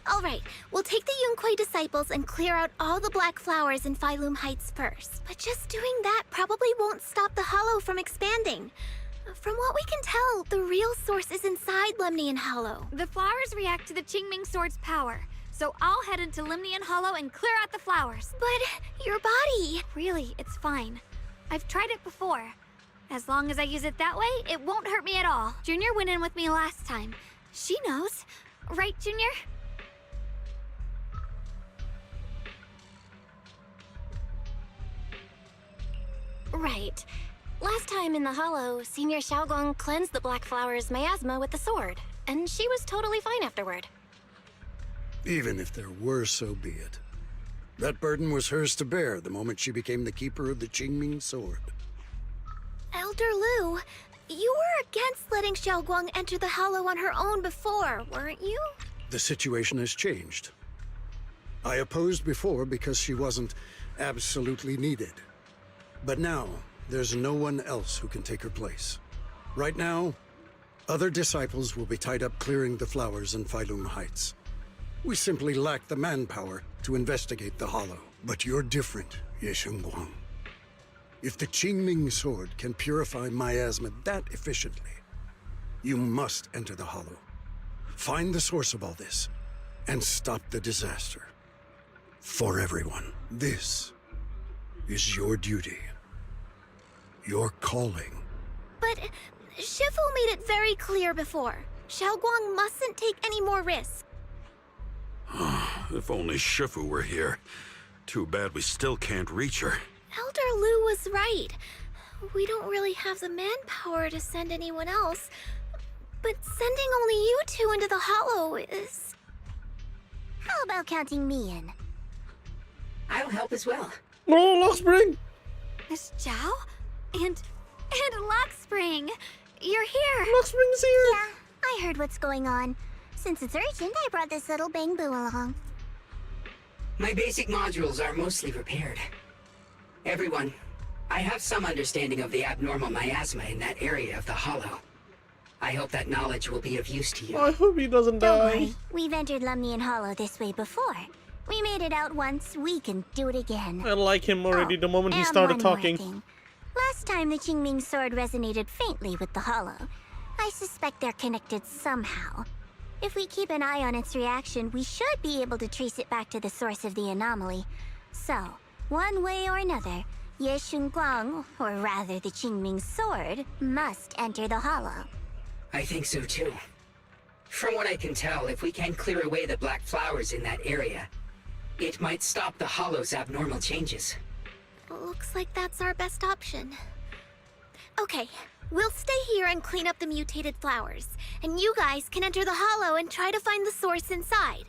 Alright, we'll take the Yunquei disciples and clear out all the black flowers in Phylum Heights first. But just doing that probably won't stop the Hollow from expanding. From what we can tell, the real source is inside Lemnian Hollow. The flowers react to the Qingming Sword's power, so I'll head into Lemnian Hollow and clear out the flowers. But your body... Really, it's fine. I've tried it before. As long as I use it that way, it won't hurt me at all. Junior went in with me last time. She knows. Right, Junior? Right. Last time in the Hollow, Senior Xiaogong cleansed the Black Flower's miasma with the sword, and she was totally fine afterward. Even if there were, so be it. That burden was hers to bear the moment she became the keeper of the Qingming Sword. Elder Lu, you were against letting Xiaoguang enter the Hollow on her own before, weren't you? The situation has changed. I opposed before because she wasn't absolutely needed. But now, there's no one else who can take her place. Right now, other disciples will be tied up clearing the flowers in Phylum Heights. We simply lack the manpower to investigate the Hollow. But you're different, Ye Shengguang. If the Qingming Sword can purify miasma that efficiently, you must enter the Hollow. Find the source of all this, and stop the disaster. For everyone, this is your duty. Your calling. But Shifu made it very clear before. Xiaoguang mustn't take any more risks. If only Shifu were here. Too bad we still can't reach her. Elder Lu was right. We don't really have the manpower to send anyone else. But sending only you two into the Hollow is... How about counting me in? I'll help as well. Oh, Lockspring! Miss Zhao? And Lockspring! You're here! Lockspring's here! Yeah, I heard what's going on. Since it's urgent, I brought this little bangbu along. My basic modules are mostly repaired. Everyone, I have some understanding of the abnormal miasma in that area of the Hollow. I hope that knowledge will be of use to you. I hope he doesn't Don't die. worry, we've entered Lemnian Hollow this way before. We made it out once, we can do it again. I like him already the moment he and started one more talking. thing. Last time the Qingming Sword resonated faintly with the Hollow. I suspect they're connected somehow. If we keep an eye on its reaction, we should be able to trace it back to the source of the anomaly. So, one way or another, Ye Shengguang, or rather the Qingming Sword, must enter the Hollow. I think so too. From what I can tell, if we can clear away the black flowers in that area, it might stop the Hollow's abnormal changes. Looks like that's our best option. Okay, we'll stay here and clean up the mutated flowers, and you guys can enter the Hollow and try to find the source inside.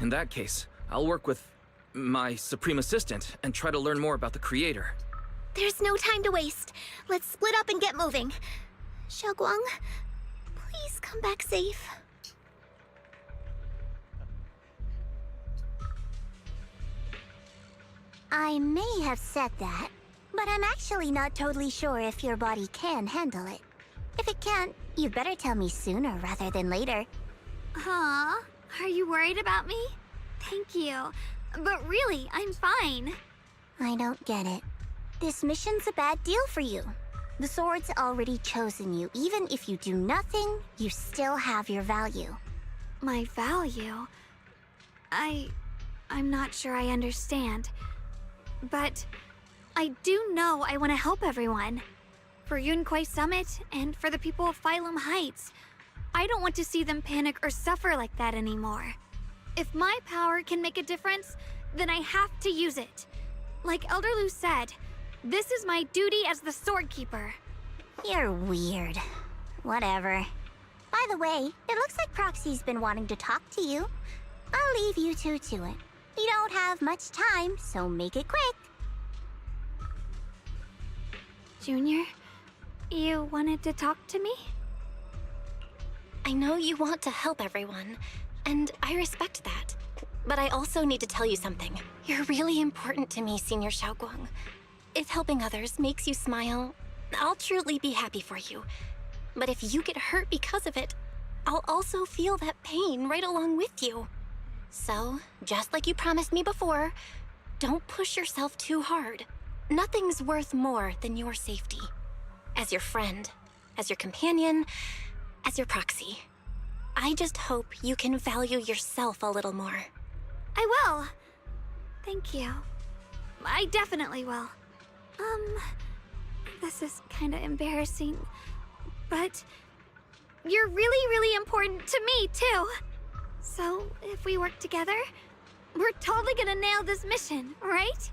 In that case, I'll work with my Supreme Assistant and try to learn more about the Creator. There's no time to waste. Let's split up and get moving. Xiaoguang, please come back safe. I may have said that, but I'm actually not totally sure if your body can handle it. If it can't, you better tell me sooner rather than later. Aw, are you worried about me? Thank you. But really, I'm fine. I don't get it. This mission's a bad deal for you. The sword's already chosen you. Even if you do nothing, you still have your value. My value? I'm not sure I understand. But I do know I want to help everyone. For Yunquay Summit and for the people of Phylum Heights. I don't want to see them panic or suffer like that anymore. If my power can make a difference, then I have to use it. Like Elder Lu said, this is my duty as the Sword Keeper. You're weird. Whatever. By the way, it looks like Proxy's been wanting to talk to you. I'll leave you two to it. You don't have much time, so make it quick. Junior, you wanted to talk to me? I know you want to help everyone, and I respect that. But I also need to tell you something. You're really important to me, Senior Xiaoguang. If helping others makes you smile, I'll truly be happy for you. But if you get hurt because of it, I'll also feel that pain right along with you. So, just like you promised me before, don't push yourself too hard. Nothing's worth more than your safety. As your friend, as your companion, as your proxy. I just hope you can value yourself a little more. I will. Thank you. I definitely will. This is kinda embarrassing, but you're really, really important to me, too. So, if we work together, we're totally gonna nail this mission, right?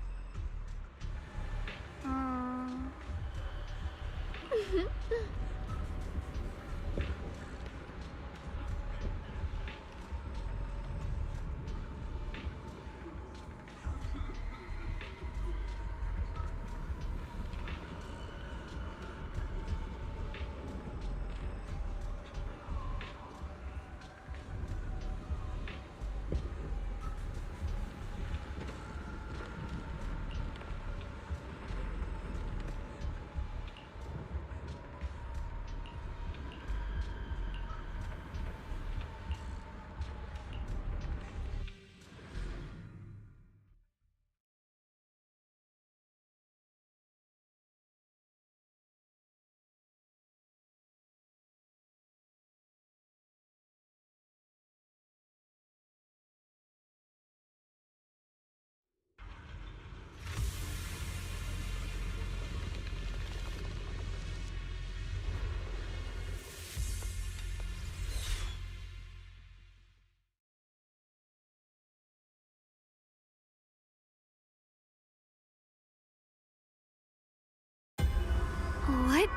What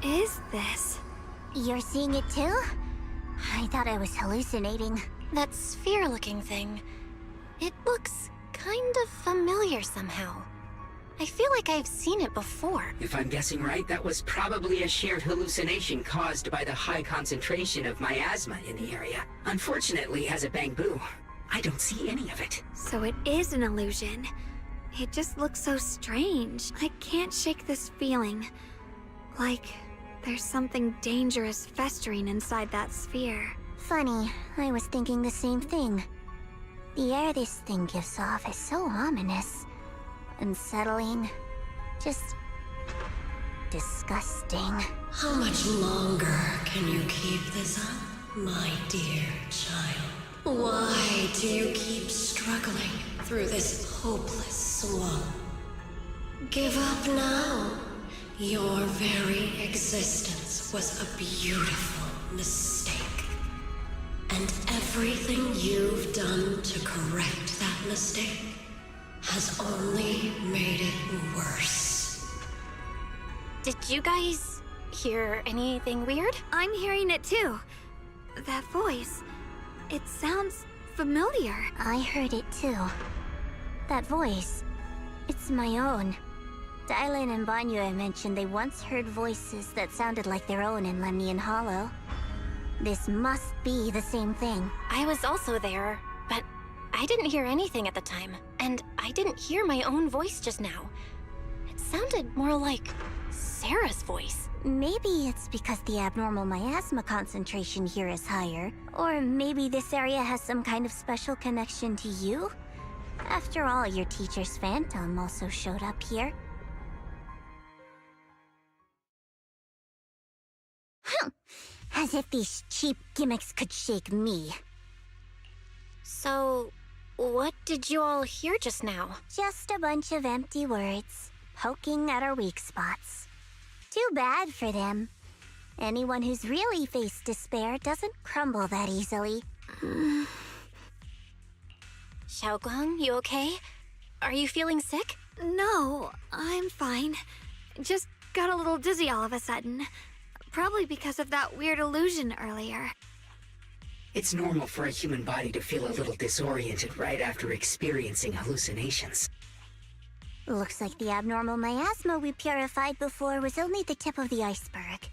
is this? You're seeing it too? I thought I was hallucinating. That sphere-looking thing. It looks kind of familiar somehow. I feel like I've seen it before. If I'm guessing right, that was probably a shared hallucination caused by the high concentration of miasma in the area. Unfortunately, as a Bangbu, I don't see any of it. So it is an illusion. It just looks so strange. I can't shake this feeling. Like there's something dangerous festering inside that sphere. Funny, I was thinking the same thing. The air this thing gives off is so ominous. Unsettling. Just disgusting. How much longer can you keep this up, my dear child? Why do you keep struggling through this hopeless swamp? Give up now. Your very existence was a beautiful mistake. And everything you've done to correct that mistake has only made it worse. Did you guys hear anything weird? I'm hearing it too. That voice. It sounds familiar. I heard it too. That voice. It's my own. Dylan and Banyue mentioned they once heard voices that sounded like their own in Lemnian Hollow. This must be the same thing. I was also there, but I didn't hear anything at the time. And I didn't hear my own voice just now. It sounded more like Sarah's voice. Maybe it's because the abnormal miasma concentration here is higher. Or maybe this area has some kind of special connection to you? After all, your teacher's phantom also showed up here. As if these cheap gimmicks could shake me. So, What did you all hear just now? Just a bunch of empty words, poking at our weak spots. Too bad for them. Anyone who's really faced despair doesn't crumble that easily. Xiaoguang, you okay? Are you feeling sick? No, I'm fine. Just got a little dizzy all of a sudden. Probably because of that weird illusion earlier. It's normal for a human body to feel a little disoriented right after experiencing hallucinations. Looks like the abnormal miasma we purified before was only the tip of the iceberg.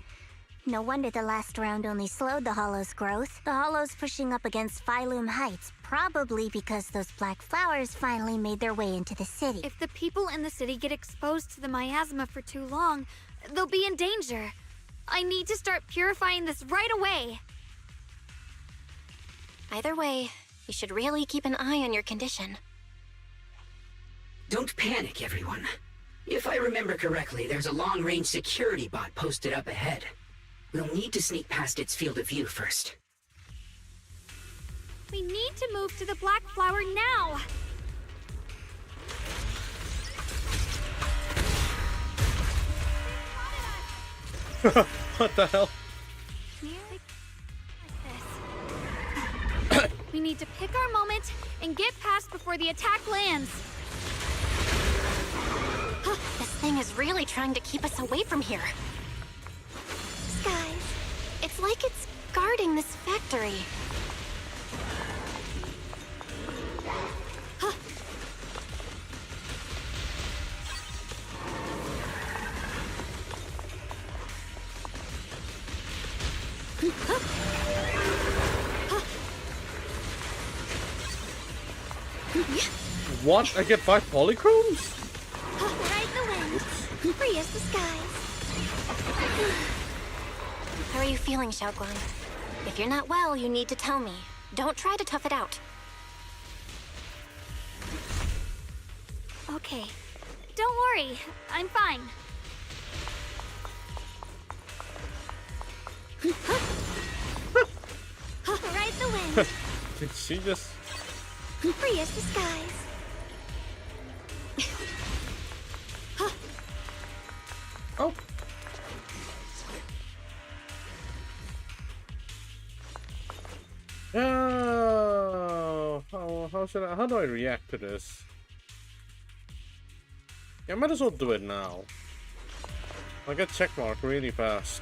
No wonder the last round only slowed the Hollow's growth. The Hollow's pushing up against Phylum Heights, probably because those black flowers finally made their way into the city. If the people in the city get exposed to the miasma for too long, they'll be in danger. I need to start purifying this right away. Either way, you should really keep an eye on your condition. Don't panic, everyone. If I remember correctly, there's a long-range security bot posted up ahead. We'll need to sneak past its field of view first. We need to move to the black flower now! What the hell? We need to pick our moment and get past before the attack lands. This thing is really trying to keep us away from here. Skies, it's like it's guarding this factory. What? I get 5 polychromes? Ride the wind. Free as the skies. How are you feeling, Xiaoguang? If you're not well, you need to tell me. Don't try to tough it out. Okay. Don't worry. I'm fine. Ride the wind. Did she just... Free as the skies. Oh. How do I react to this? Yeah, I might as well do it now. I'll get checkmark really fast.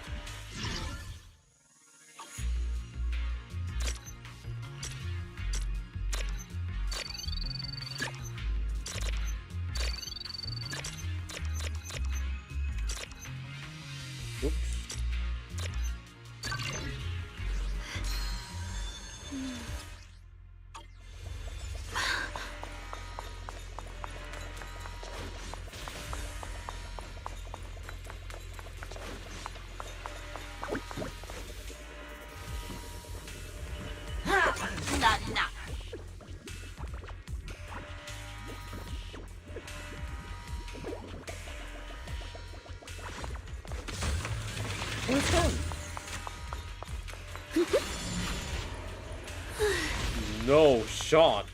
No shot.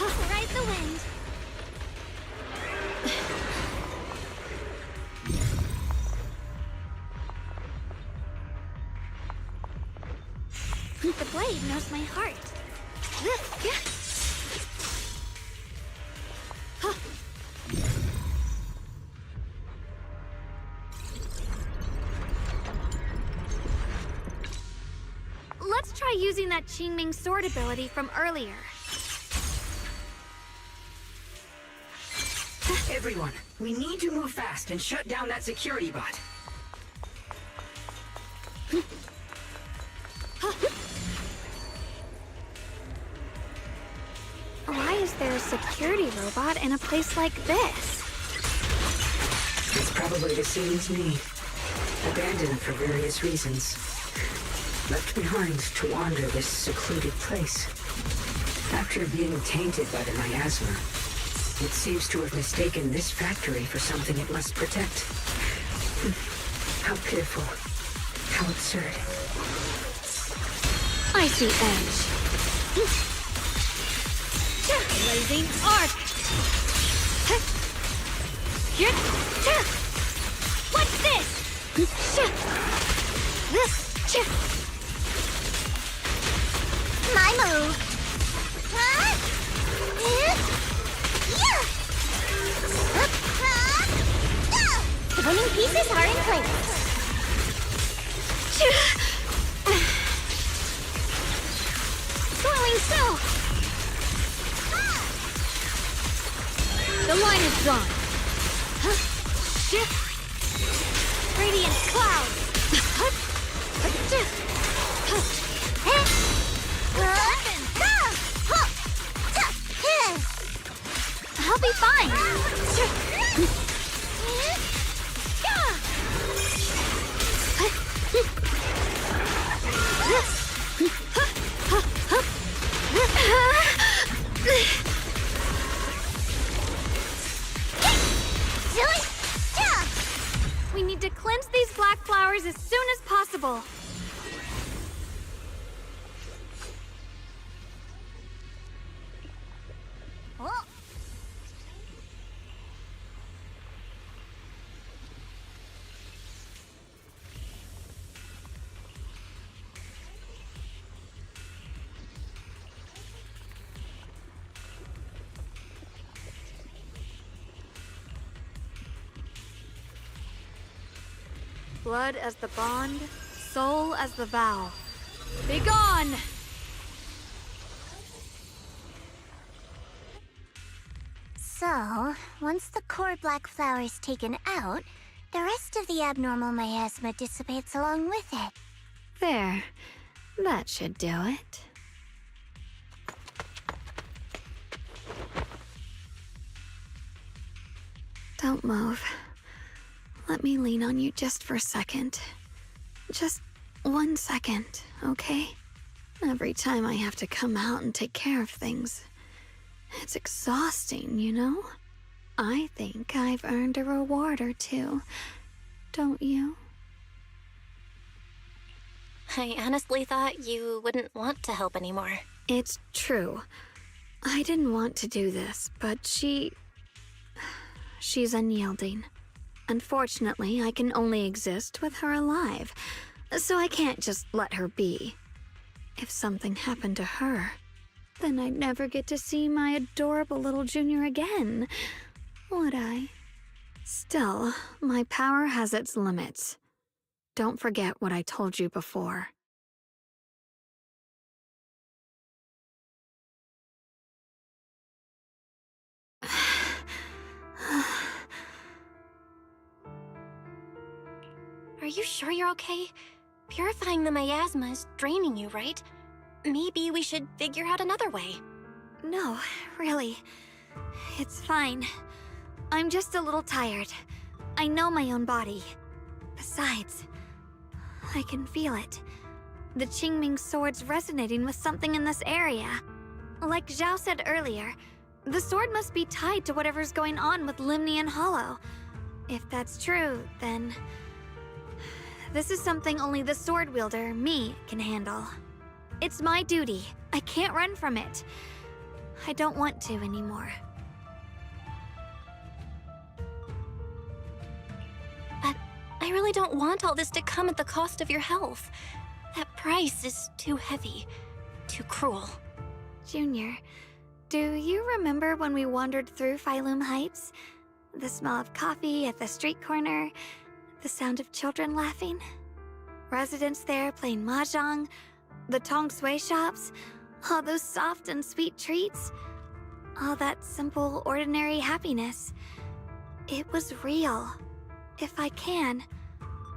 Ride the wind. The blade knows my heart. Let's try using that Qingming sword ability from earlier. Everyone, we need to move fast and shut down that security bot. Why is there a security robot in a place like this? It's probably the same as me. Abandoned for various reasons. Left behind to wander this secluded place. After being tainted by the miasma, It seems to have mistaken this factory for something it must protect. How pitiful. How absurd. I see edge. Blazing arc. What's this? My move. Huh? The winning pieces are in place. Swirling snow. The line is drawn. Radiant cloud. I'll be fine. We need to cleanse these black flowers as soon as possible. Oh. Blood as the bond, soul as the vow. Begone! So, once the core black flower is taken out, the rest of the abnormal miasma dissipates along with it. There. That should do it. Don't move. Let me lean on you just for a second. Just 1 second, okay? Every time I have to come out and take care of things, it's exhausting, you know? I think I've earned a reward or two. Don't you? I honestly thought you wouldn't want to help anymore. It's true. I didn't want to do this, but she's unyielding. Unfortunately, I can only exist with her alive, so I can't just let her be. If something happened to her, then I'd never get to see my adorable little junior again, would I? Still, my power has its limits. Don't forget what I told you before. Are you sure you're okay? Purifying the miasma is draining you, right? Maybe we should figure out another way. No, really. It's fine. I'm just a little tired. I know my own body. Besides, I can feel it. The Qingming sword's resonating with something in this area. Like Zhao said earlier, the sword must be tied to whatever's going on with Limnian Hollow. If that's true, then this is something only the sword wielder, me, can handle. It's my duty. I can't run from it. I don't want to anymore. But I really don't want all this to come at the cost of your health. That price is too heavy, too cruel. Junior, do you remember when we wandered through Phylum Heights? The smell of coffee at the street corner, the sound of children laughing? Residents there playing mahjong, the tong sui shops, all those soft and sweet treats, all that simple, ordinary happiness. It was real. If I can,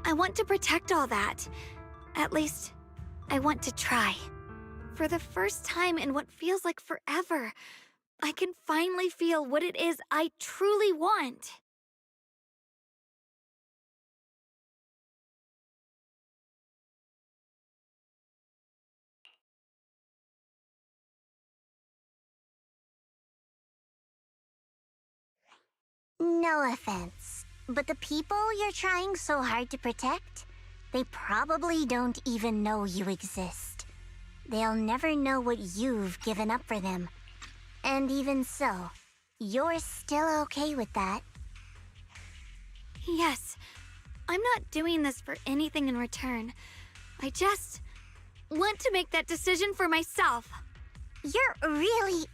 I want to protect all that. At least, I want to try. For the first time in what feels like forever, I can finally feel what it is I truly want. No offense, but the people you're trying so hard to protect, they probably don't even know you exist. They'll never know what you've given up for them. And even so, you're still okay with that. Yes, I'm not doing this for anything in return. I just want to make that decision for myself. You're really...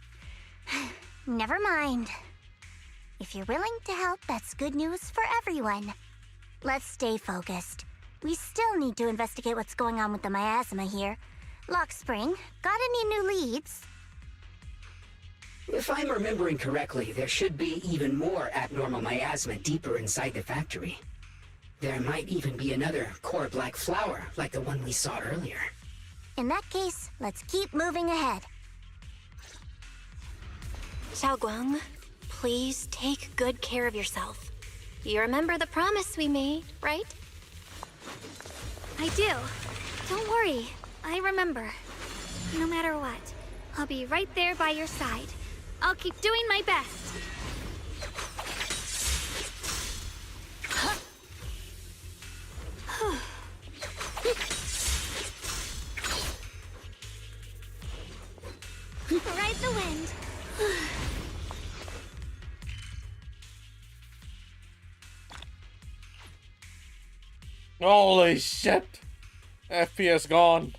Never mind. If you're willing to help, that's good news for everyone. Let's stay focused. We still need to investigate what's going on with the miasma here. Lockspring, got any new leads? If I'm remembering correctly, there should be even more abnormal miasma deeper inside the factory. There might even be another core black flower, like the one we saw earlier. In that case, let's keep moving ahead. Xiaoguang, please take good care of yourself. You remember the promise we made, right? I do. Don't worry, I remember. No matter what, I'll be right there by your side. I'll keep doing my best. Ride the wind. Holy shit! FPS gone.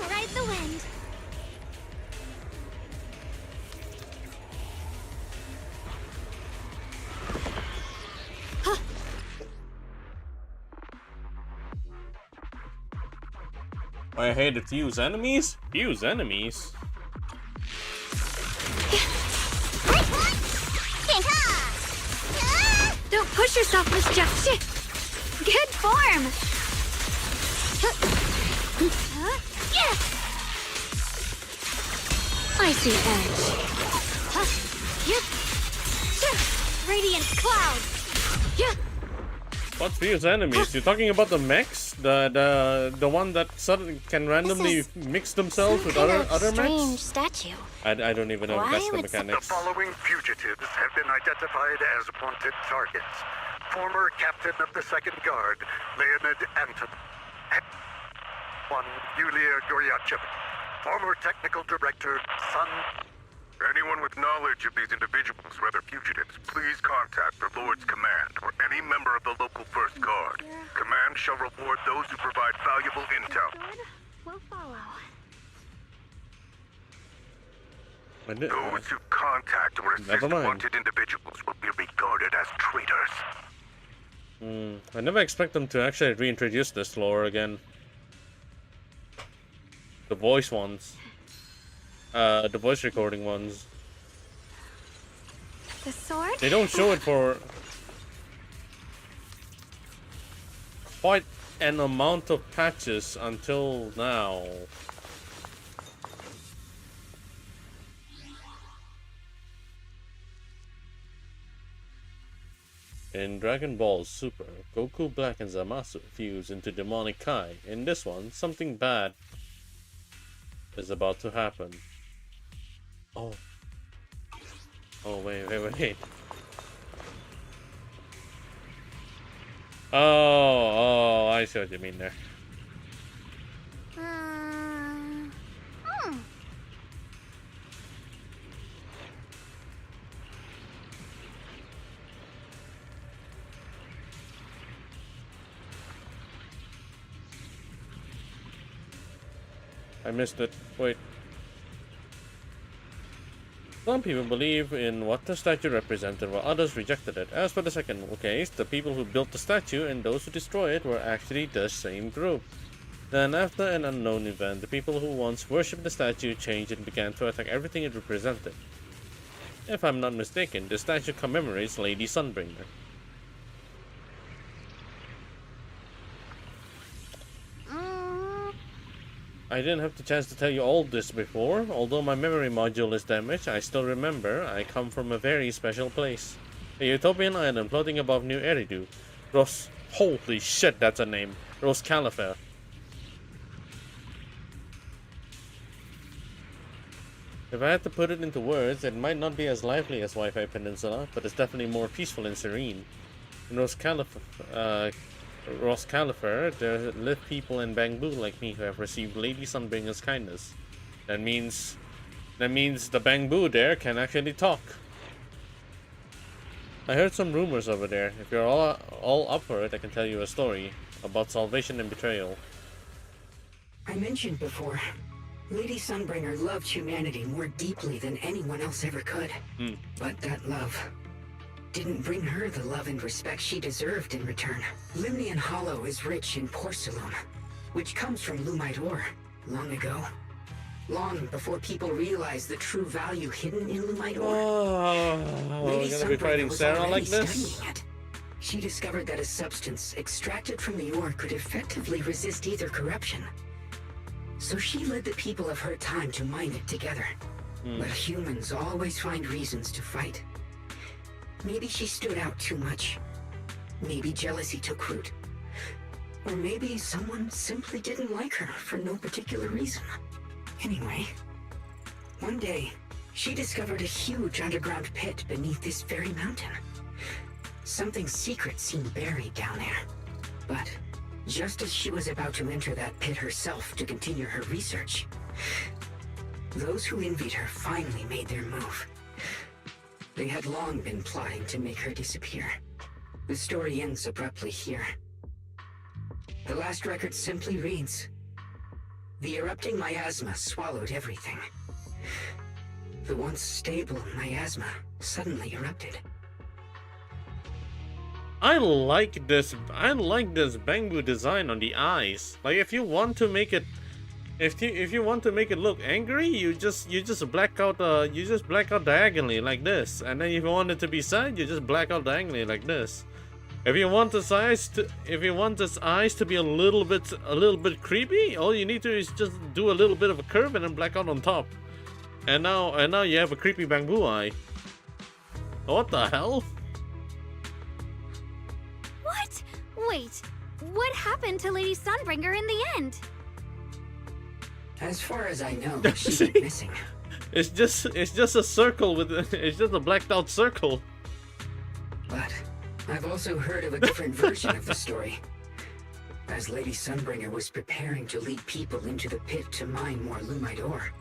Ride the wind. I hate to fuse enemies? Fuse enemies? Don't push yourself, Miss Jessica. Good form. I see edge. Radiant cloud. What fuse enemies? You're talking about the mechs? The one that suddenly can randomly mix themselves with other mechs? Statue. I don't even know if that's the Why mechanics. The following fugitives have been identified as wanted targets. Former captain of the Second Guard, Leonid Anton. One, Yulia Goryachev. Former technical director, Sun. Anyone with knowledge of these individuals, whether fugitives, please contact the Lord's Command or any member of the local First Guard. Command shall reward those who provide valuable intel. We'll follow. Those who contact or assist wanted individuals will be regarded as traitors. I never expect them to actually reintroduce this lore again. The voice ones. The voice recording ones. The sword? They don't show it for quite an amount of patches until now. In Dragon Ball Super, Goku Black and Zamasu fuse into demonic Kai. In this one, something bad is about to happen. Oh. Oh, wait. Oh, I see what you mean there. I missed it. Wait. Some people believe in what the statue represented, while others rejected it. As for the second case, the people who built the statue and those who destroyed it were actually the same group. Then, after an unknown event, the people who once worshipped the statue changed and began to attack everything it represented. If I'm not mistaken, the statue commemorates Lady Sunbringer. I didn't have the chance to tell you all this before. Although my memory module is damaged, I still remember I come from a very special place. A utopian island floating above New Eridu. Holy shit, that's a name. Rose Califer. If I had to put it into words, it might not be as lively as Wi-Fi Peninsula, but it's definitely more peaceful and serene. In Rose Califer, there live people in Bangbu like me who have received Lady Sunbringer's kindness. That means the Bangbu there can actually talk. I heard some rumors over there. If you're all up for it, I can tell you a story about salvation and betrayal. I mentioned before, Lady Sunbringer loved humanity more deeply than anyone else ever could. But that love didn't bring her the love and respect she deserved in return. Limnian Hollow is rich in porcelain, which comes from Lumite ore, long ago. Long before people realized the true value hidden in Lumite ore. Oh, we're gonna be fighting Sarah like this? She discovered that a substance extracted from the ore could effectively resist ether corruption. So she led the people of her time to mine it together. But humans always find reasons to fight. Maybe she stood out too much. Maybe jealousy took root. Or maybe someone simply didn't like her for no particular reason. Anyway, one day, she discovered a huge underground pit beneath this very mountain. Something secret seemed buried down there. But just as she was about to enter that pit herself to continue her research, those who envied her finally made their move. They had long been plotting to make her disappear. The story ends abruptly here. The last record simply reads, "The erupting miasma swallowed everything." The once stable miasma suddenly erupted. I like this Bangbu design on the eyes. Like if you want to make it if you want to make it look angry, you just black out diagonally like this. And then if you want it to be sad, you just black out diagonally like this. If you want its eyes to be a little bit creepy, all you need to is just do a little bit of a curve and then black out on top. And now you have a creepy Bangbu eye. What the hell? What? Wait, what happened to Lady Sunbringer in the end? As far as I know, she went missing. It's just a circle with it's just a blacked out circle. But I've also heard of a different version of the story. As Lady Sunbringer was preparing to lead people into the pit to mine more Lumite ore,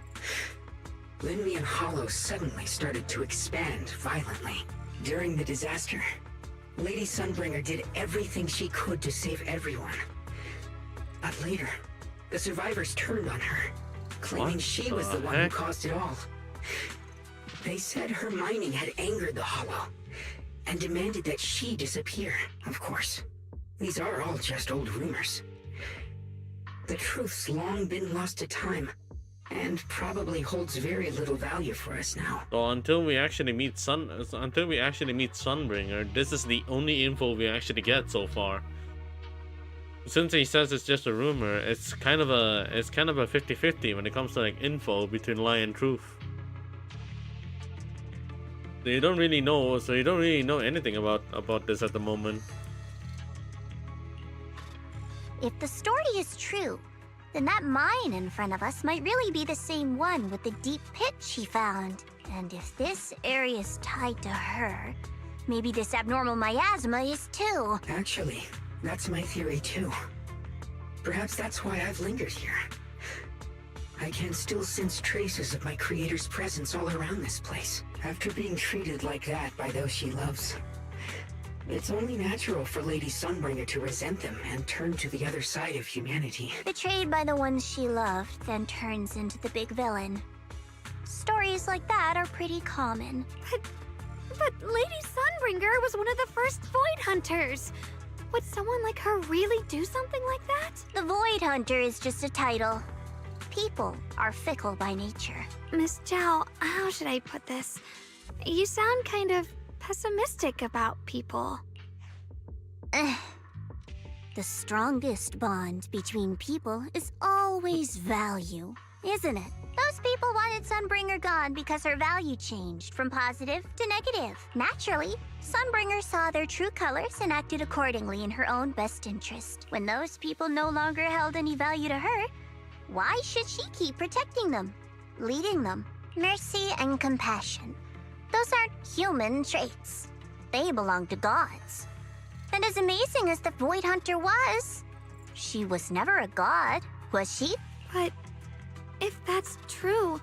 Limnian Hollow suddenly started to expand violently. During the disaster, Lady Sunbringer did everything she could to save everyone. But later, the survivors turned on her, claiming she was the one who caused it all. They said her mining had angered the Hollow, and demanded that she disappear, of course. These are all just old rumors. The truth's long been lost to time, and probably holds very little value for us now. So until we actually meet Sunbringer, this is the only info we actually get so far. Since he says it's just a rumor, it's kind of a 50-50 when it comes to like info between lie and truth. So you don't really know anything about this at the moment. If the story is true, then that mine in front of us might really be the same one with the deep pit she found. And if this area is tied to her, maybe this abnormal miasma is too. Actually, that's my theory too. Perhaps that's why I've lingered here. I can still sense traces of my creator's presence all around this place. After being treated like that by those she loves, it's only natural for Lady Sunbringer to resent them and turn to the other side of humanity. Betrayed by the ones she loved, then turns into the big villain. Stories like that are pretty common. But Lady Sunbringer was one of the first Void Hunters. Would someone like her really do something like that? The Void Hunter is just a title. People are fickle by nature. Miss Zhao, how should I put this? You sound kind of pessimistic about people. The The strongest bond between people is always value, isn't it? Those people wanted Sunbringer gone because her value changed from positive to negative. Naturally, Sunbringer saw their true colors and acted accordingly in her own best interest. When those people no longer held any value to her, why should she keep protecting them, leading them? Mercy and compassion. Those aren't human traits. They belong to gods. And as amazing as the Void Hunter was, she was never a god, was she? But if that's true,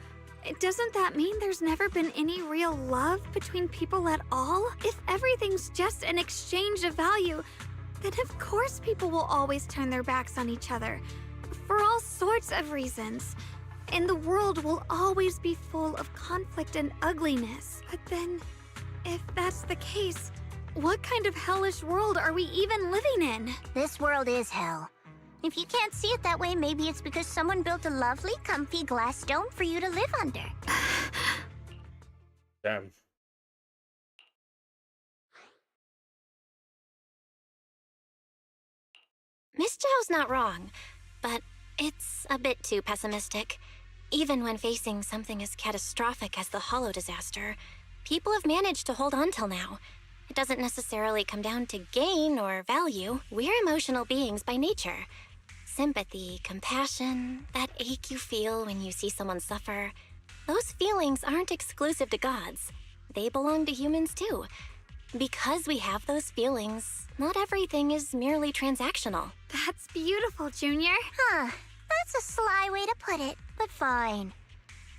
doesn't that mean there's never been any real love between people at all? If everything's just an exchange of value, then of course people will always turn their backs on each other, for all sorts of reasons. And the world will always be full of conflict and ugliness. But then, if that's the case, what kind of hellish world are we even living in? This world is hell. If you can't see it that way, maybe it's because someone built a lovely, comfy glass dome for you to live under. Damn. Miss Zhao's not wrong, but it's a bit too pessimistic. Even when facing something as catastrophic as the Hollow disaster, people have managed to hold on till now. It doesn't necessarily come down to gain or value. We're emotional beings by nature. Sympathy, compassion, that ache you feel when you see someone suffer, those feelings aren't exclusive to gods. They belong to humans too. Because we have those feelings, not everything is merely transactional. That's beautiful, Junior. Huh. That's a sly way to put it, but fine.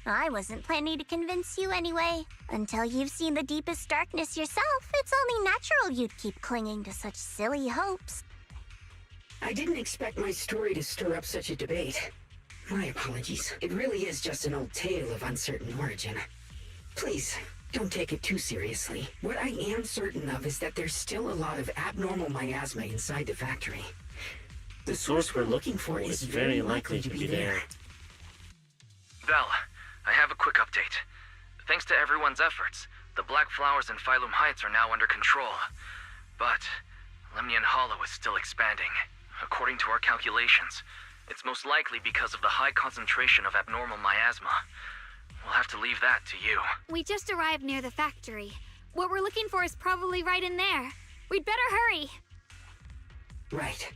I wasn't planning to convince you anyway. Until you've seen the deepest darkness yourself, it's only natural you'd keep clinging to such silly hopes. I didn't expect my story to stir up such a debate. My apologies. It really is just an old tale of uncertain origin. Please, don't take it too seriously. What I am certain of is that there's still a lot of abnormal miasma inside the factory. The source we're looking for is very likely to be there. Val, I have a quick update. Thanks to everyone's efforts, the Black Flowers in Phylum Heights are now under control. But Lemnian Hollow is still expanding. According to our calculations, it's most likely because of the high concentration of abnormal miasma. We'll have to leave that to you. We just arrived near the factory. What we're looking for is probably right in there. We'd better hurry. Right.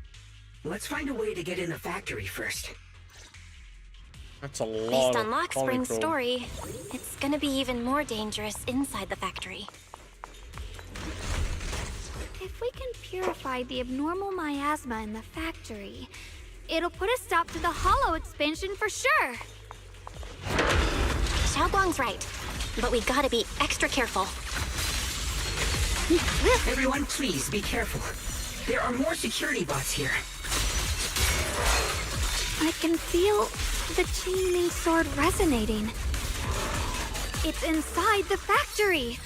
Let's find a way to get in the factory first. That's a lot. Based on Lock Spring's story, it's gonna be even more dangerous inside the factory. If we can purify the abnormal miasma in the factory, it'll put a stop to the Hollow expansion for sure. Xiaoguang's right, but we gotta be extra careful. Everyone, please be careful. There are more security bots here. I can feel the Qingming sword resonating. It's inside the factory.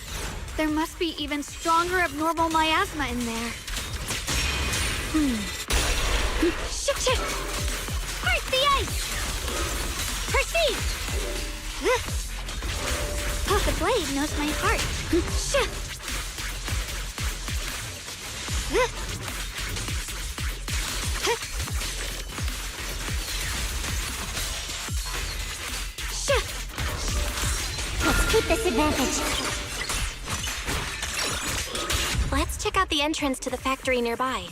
There must be even stronger abnormal miasma in there. Shit, shit! Break the ice! Proceed! Oh, the blade knows my heart. Shit! Let's keep this advantage. Let's check out the entrance to the factory nearby.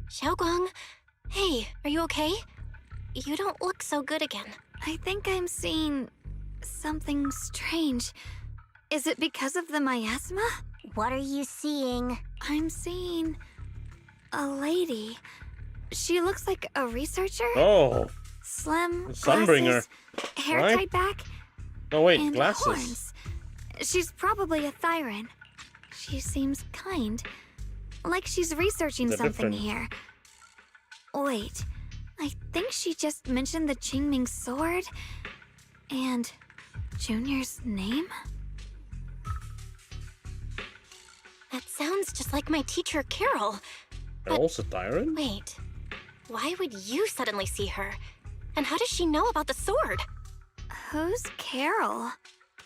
Xiaoguang, hey, are you okay? You don't look so good again. I think I'm seeing something strange. Is it because of the miasma? What are you seeing? I'm seeing a lady. She looks like a researcher. Oh. Slim, Sunbringer. glasses, hair Right? tied back, Oh wait, and glasses. horns. She's probably a Thyran. She seems kind, like she's researching They're something different. here. Wait, I think she just mentioned the Qingming sword and Junior's name? That sounds sounds just like my teacher, Carol. Carol's a tyrant? Wait, why would you suddenly see her? And how does she know about the sword? Who's Carol?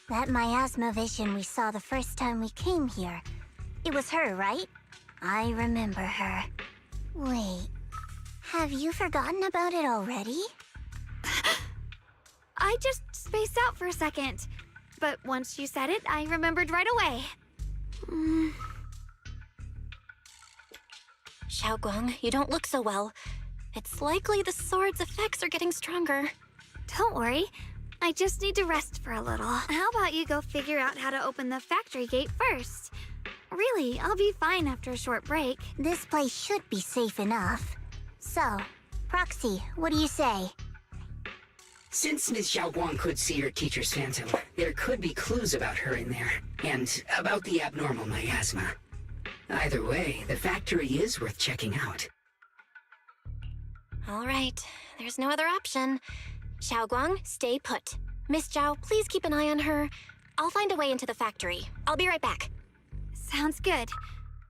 That miasma vision we saw the first time we came here. It was her, right? I remember her. Wait, have you forgotten about it already? I just spaced out for a second. But once you said it, I remembered right away. Xiaoguang, you don't look so well. It's likely the sword's effects are getting stronger. Don't worry. I just need to rest for a little. How about you go figure out how to open the factory gate first? Really, I'll be fine after a short break. This place should be safe enough. So, Proxy, what do you say? Since Ms. Xiaoguang could see her teacher's phantom, there could be clues about her in there, and about the abnormal miasma. Either way, the factory is worth checking out. All right, there's no other option. Xiaoguang, stay put. Miss Zhao, please keep an eye on her. I'll find a way into the factory. I'll be right back. Sounds good.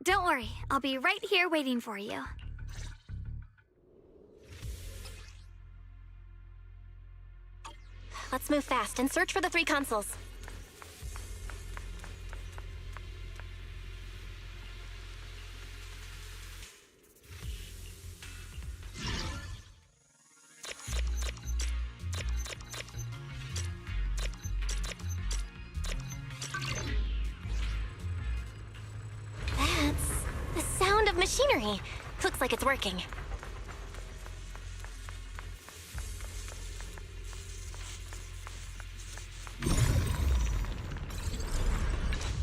Don't worry, I'll be right here waiting for you. Let's move fast and search for the 3 consoles. That's the sound of machinery. Looks like it's working.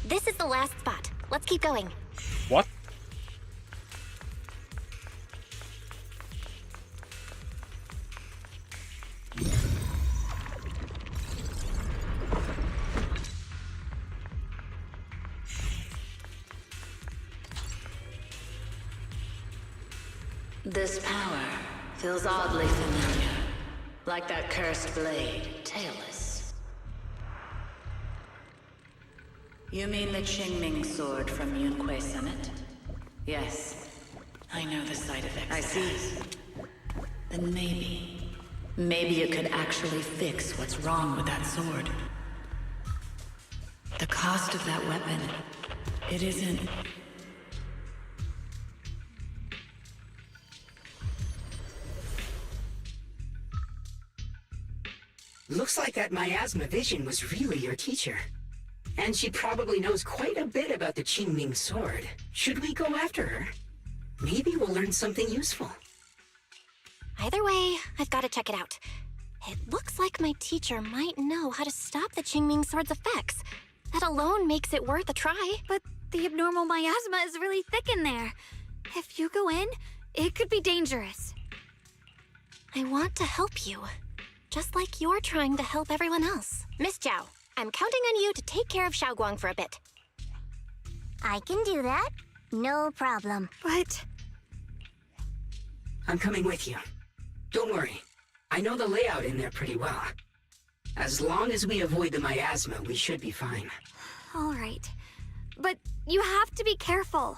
This is the last spot. Let's keep going. What? This power feels oddly familiar. Like that cursed blade, tailless. You mean the Qingming sword from Yunque Summit? Yes. I know the side effects. I see. Then maybe it could actually fix what's wrong with that sword. The cost of that weapon, it isn't... Looks like that miasma vision was really your teacher. And she probably knows quite a bit about the Qingming sword. Should we go after her? Maybe we'll learn something useful. Either way, I've got to check it out. It looks like my teacher might know how to stop the Qingming sword's effects. That alone makes it worth a try. But the abnormal miasma is really thick in there. If you go in, it could be dangerous. I want to help you. Just like you're trying to help everyone else. Miss Zhao, I'm counting on you to take care of Xiaoguang for a bit. I can do that. No problem. But... I'm coming with you. Don't worry. I know the layout in there pretty well. As long as we avoid the miasma, we should be fine. All right. But you have to be careful.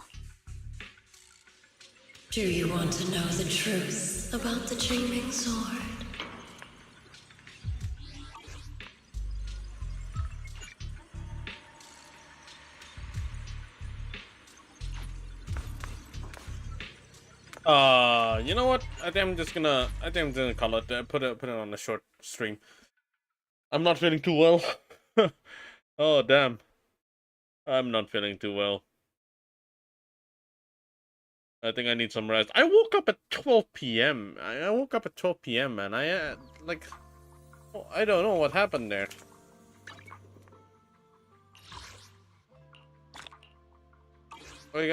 Do you want to know the truth about the Qingming sword? You know what? I think I'm gonna call it. Put it on a short stream. I'm not feeling too well. Oh damn. I'm not feeling too well. I think I need some rest. I woke up at 12 p.m. I woke up at 12 p.m. man. I don't know what happened there. I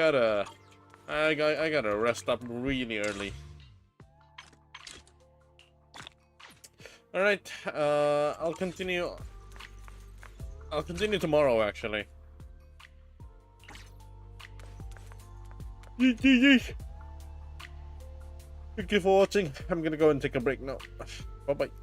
gotta rest up really early. All right, I'll continue tomorrow actually. Thank you for watching. I'm gonna go and take a break now. Bye bye.